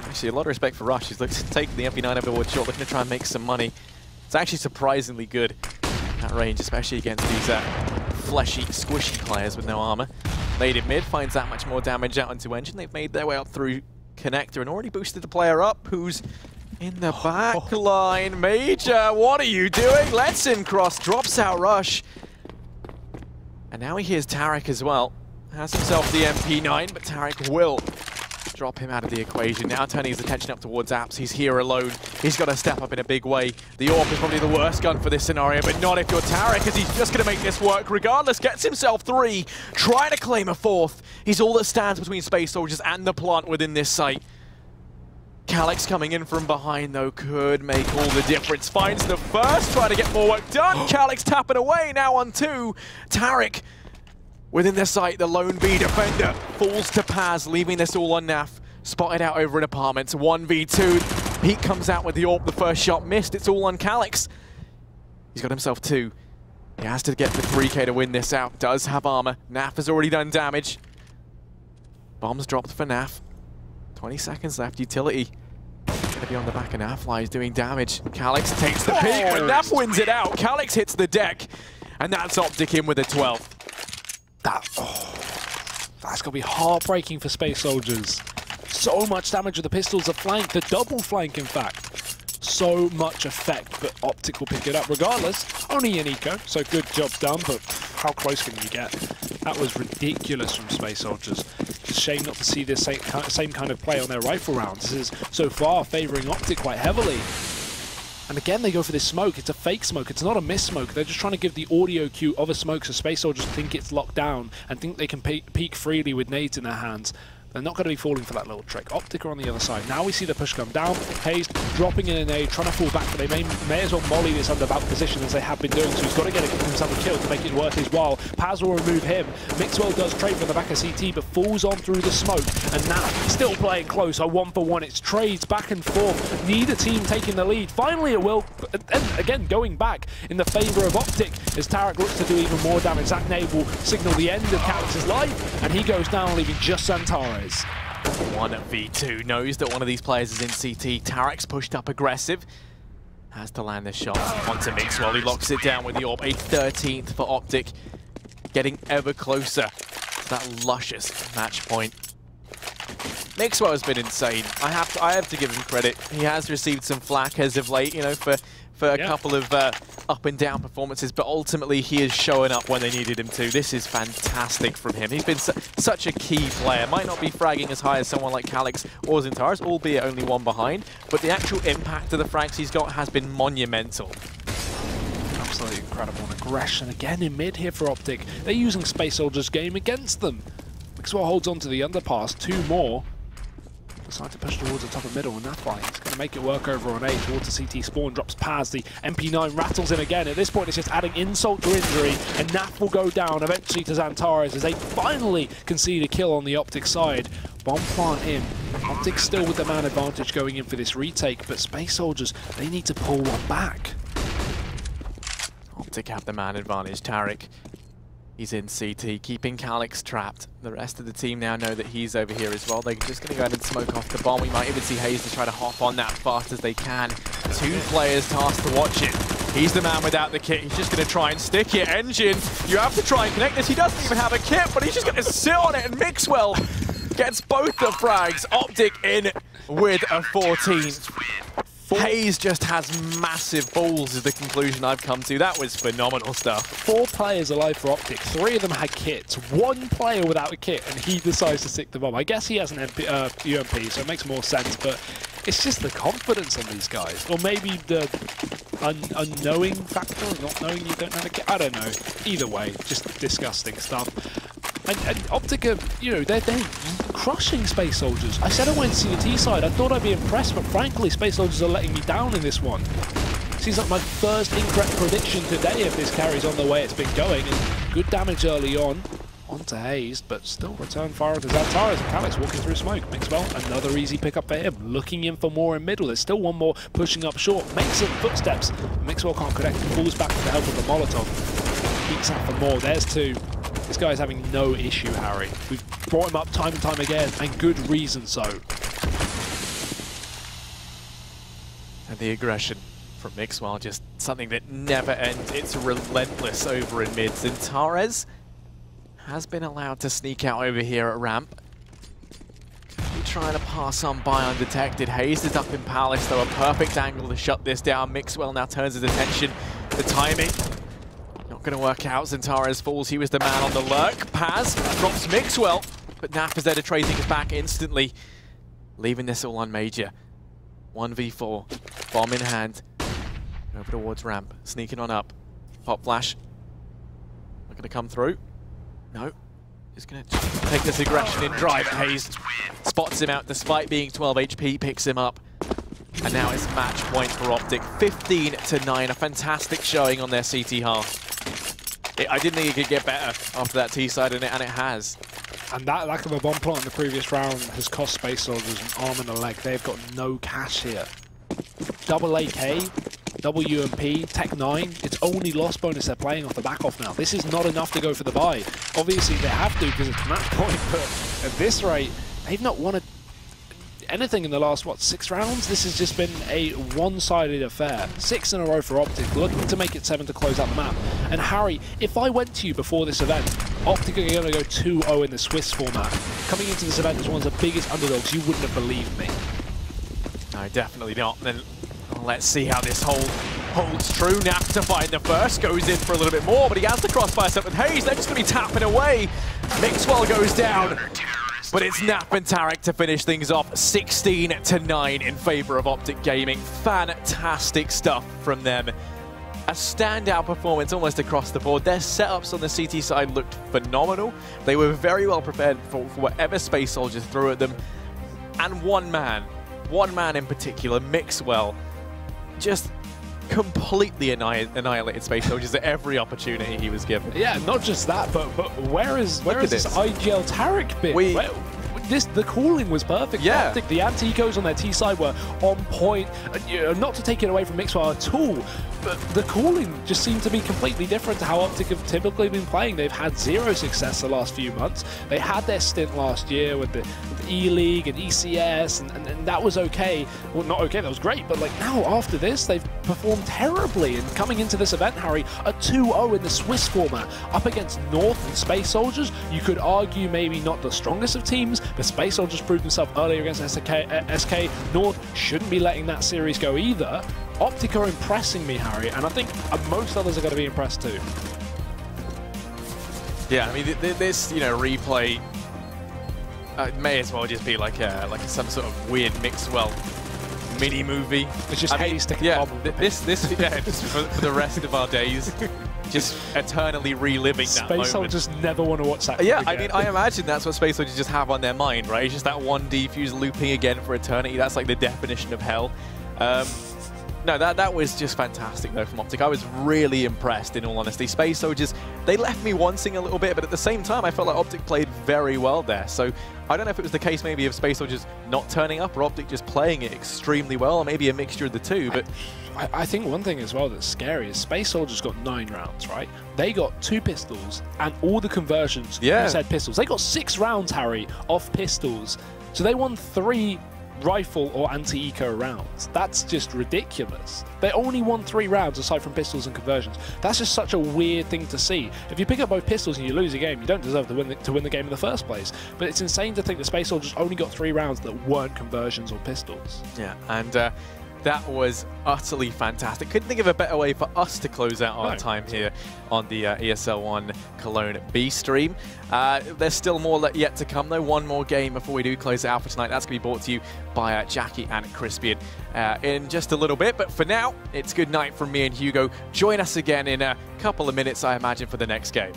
Actually, a lot of respect for Rush. He's looking to take the MP9 over the wood short, looking to try and make some money. It's actually surprisingly good at range, especially against these fleshy, squishy players with no armor. Laid in mid, finds that much more damage out into engine. They've made their way up through connector and already boosted the player up, who's in the back line. Major, what are you doing? Lets him cross, drops out Rush. And now he hears Tarek as well. Has himself the MP9, but Tarek will drop him out of the equation. Now turning his attention up towards Apps. He's here alone. He's got to step up in a big way. The AWP is probably the worst gun for this scenario, but not if you're Tarek, as he's just going to make this work regardless. Gets himself 3, trying to claim a 4th. He's all that stands between Space Soldiers and the plant within this site. Calyx coming in from behind, though, could make all the difference. Finds the first, trying to get more work done. Calyx tapping away, now on 2. Tarek within the site, the lone B defender falls to Paz, leaving this all on Naf. Spotted out over in apartments, 1v2. Pete comes out with the AWP, the first shot missed. It's all on Calyx. He's got himself 2. He has to get the 3k to win this out. Does have armor. Naf has already done damage. Bombs dropped for Naf. 20 seconds left. Utility going to be on the back of Naf. Flies doing damage. Calyx takes the peek, but Naf wins it out. Calyx hits the deck, and that's OpTic in with a 12. That's going to be heartbreaking for Space Soldiers. So much damage with the pistols, the flank, the double flank in fact. So much effect, but OpTic will pick it up regardless. Only an eco, so good job done, but how close can you get? That was ridiculous from Space Soldiers. It's a shame not to see this same kind of play on their rifle rounds. This is so far favouring OpTic quite heavily. And again, they go for this smoke. It's a fake smoke. It's not a miss smoke. They're just trying to give the audio cue of a smoke so Space Soldiers think it's locked down and think they can peek freely with nades in their hands. they're not going to be falling for that little trick. OpTic are on the other side. Now we see the push come down. Hayes dropping in an A, trying to fall back, but they may as well molly this under back position as they have been doing, so he's got to get himself a kill to make it worth his while. Paz will remove him. Mixwell does trade from the back of CT, but falls on through the smoke, and now still playing close. A 1-for-1. It's trades back and forth. Neither team taking the lead. Finally it will, and again going back in the favour of OpTic as TheFatRat looks to do even more damage. Zach Nave will signal the end of Calix's life, and he goes down, leaving just Xantares. 1v2, knows that one of these players is in CT. TheFatRat's pushed up aggressive. Has to land this shot onto Mixwell. He locks it down with the AWP. A 13th for OpTic. Getting ever closer to that luscious match point. Mixwell has been insane. I have to give him credit. He has received some flack as of late, you know, for a couple of up and down performances, but ultimately he is showing up when they needed him to. This is fantastic from him. He's been such a key player. Might not be fragging as high as someone like Calix or Xantares, albeit only one behind, but the actual impact of the frags he's got has been monumental. Absolutely incredible. And aggression again in mid here for OpTic. They're using Space Soldier's game against them. Mixwell holds on to the underpass, 2 more. Decide to push towards the top of middle, and that's why he's going to make it work over on A towards the CT spawn. Drops Paz, the MP9 rattles in again. At this point, it's just adding insult to injury, and Naf will go down eventually to Xantares as they finally concede a kill on the OpTic side. Bomb plant in. OpTic still with the man advantage going in for this retake, but Space Soldiers, they need to pull one back. OpTic have the man advantage. TheFatRat, he's in CT, keeping Calix trapped. The rest of the team now know that he's over here as well. They're just going to go ahead and smoke off the bomb. We might even see Hayes to try to hop on that fast as they can. 2 players tasked to watch it. He's the man without the kit. He's just going to try and stick it. Engine, you have to try and connect this. He doesn't even have a kit, but he's just going to sit on it, and Mixwell gets both the frags. OpTic in with a 14th. Hayes just has massive balls is the conclusion I've come to. That was phenomenal stuff. 4 players alive for OpTic. 3 of them had kits. 1 player without a kit, and he decides to stick the bomb. I guess he has an UMP, so it makes more sense, but it's just the confidence on these guys. Or maybe the unknowing factor, not knowing you don't have a kit. I don't know. Either way, just disgusting stuff. And OpTic are, you know, they're crushing Space Soldiers. I said I went to see the T side. I thought I'd be impressed, but frankly, Space Soldiers are letting me down in this one. Seems like my first incorrect prediction today if this carries on the way it's been going. And good damage early on onto Hayes, but still return fire to Xantares and Calix walking through smoke. Mixwell, another easy pickup for him. Looking in for more in middle. There's still one more pushing up short. Makes some footsteps. Mixwell can't connect. Falls back with the help of the Molotov. Peeks out for more. There's 2. This guy's having no issue, Harry. We've brought him up time and time again, and good reason so. And the aggression from Mixwell, just something that never ends. It's relentless over in mid. Xantares has been allowed to sneak out over here at ramp. Trying to pass on by undetected. Hayes is up in Palace, though, a perfect angle to shut this down. Mixwell now turns his attention. The timing not going to work out. Xantares falls. He was the man on the lurk. Paz drops Mixwell, but Naf is there to trade things back instantly, leaving this all on Major. 1v4, bomb in hand, over towards ramp, sneaking on up. Pop flash, not going to come through. No, just going to take this aggression in drive. Hayes spots him out despite being 12 HP, picks him up. And now it's match point for OpTic. 15-9, a fantastic showing on their CT half. I didn't think it could get better after that T side, and it has. And that lack of a bomb plant in the previous round has cost Space Soldiers an arm and a leg. They've got no cash here. Double AK, double UMP, Tech 9. It's only loss bonus they're playing off the back off now. This is not enough to go for the buy. Obviously they have to because it's match point, but at this rate, they've not won anything in the last, what, 6 rounds? This has just been a one-sided affair. 6 in a row for OpTic, looking to make it 7 to close out the map. And Harry, if I went to you before this event, OpTic are going to go 2-0 in the Swiss format. Coming into this event as one of the biggest underdogs, you wouldn't have believed me. No, definitely not. Then let's see how this holds true. Naf to find the first, goes in for a little bit more, but he has the crossfire set with Hayes. They're just going to be tapping away. Mixwell goes down. But it's Naf and TheFatRat to finish things off, 16-9 in favor of OpTic Gaming. Fantastic stuff from them. a standout performance almost across the board. Their setups on the CT side looked phenomenal. They were very well prepared for whatever Space Soldiers threw at them. And one man in particular, Mixwell, just completely annihilated Space Soldiers at every opportunity he was given. Yeah, not just that, but where is this IGL Tarek bit? The calling was perfect. Yeah. The anti-ecos on their T side were on point. Not to take it away from Mixwell at all, but the calling just seemed to be completely different to how OpTic have typically been playing. They've had zero success the last few months. They had their stint last year with the E-League and ECS, and that was okay. Well, not okay, that was great, but like now after this, they've performed terribly. And coming into this event, Harry, a 2-0 in the Swiss format up against North and Space Soldiers. You could argue maybe not the strongest of teams, but Space Soldiers proved himself earlier against SK. North shouldn't be letting that series go either. OpTic are impressing me, Harry, and I think most others are going to be impressed too. Yeah, I mean, this replay may as well just be like some sort of weird Mixwell mini movie. It's just sticking this just for the rest of our days. Just eternally reliving that moment. Space Soldiers never want to watch that. Yeah, I mean, I imagine that's what Space Soldiers just have on their mind, right? It's just that one defuse looping again for eternity. That's like the definition of hell. No, that was just fantastic, though, from OpTic. I was really impressed, in all honesty. Space Soldiers, they left me wanting a little bit, but at the same time, I felt like OpTic played very well there. So I don't know if it was the case maybe of Space Soldiers not turning up or OpTic just playing it extremely well, or maybe a mixture of the two. But I think one thing as well that's scary is Space Soldiers got 9 rounds, right? They got 2 pistols and all the conversions. Yeah. You said pistols. They got 6 rounds, Harry, off pistols. So they won 3 rifle or anti-eco rounds. That's just ridiculous. They only won 3 rounds aside from pistols and conversions. That's just such a weird thing to see. If you pick up both pistols and you lose a game, you don't deserve to win the game in the first place. But it's insane to think the Space Soldiers only got 3 rounds that weren't conversions or pistols. Yeah, and that was utterly fantastic. Couldn't think of a better way for us to close out our time here on the ESL One Cologne B stream. There's still more yet to come, though. One more game before we do close it out for tonight. That's going to be brought to you by Jackie and Crispian in just a little bit. But for now, it's good night from me and Hugo. Join us again in a couple of minutes, I imagine, for the next game.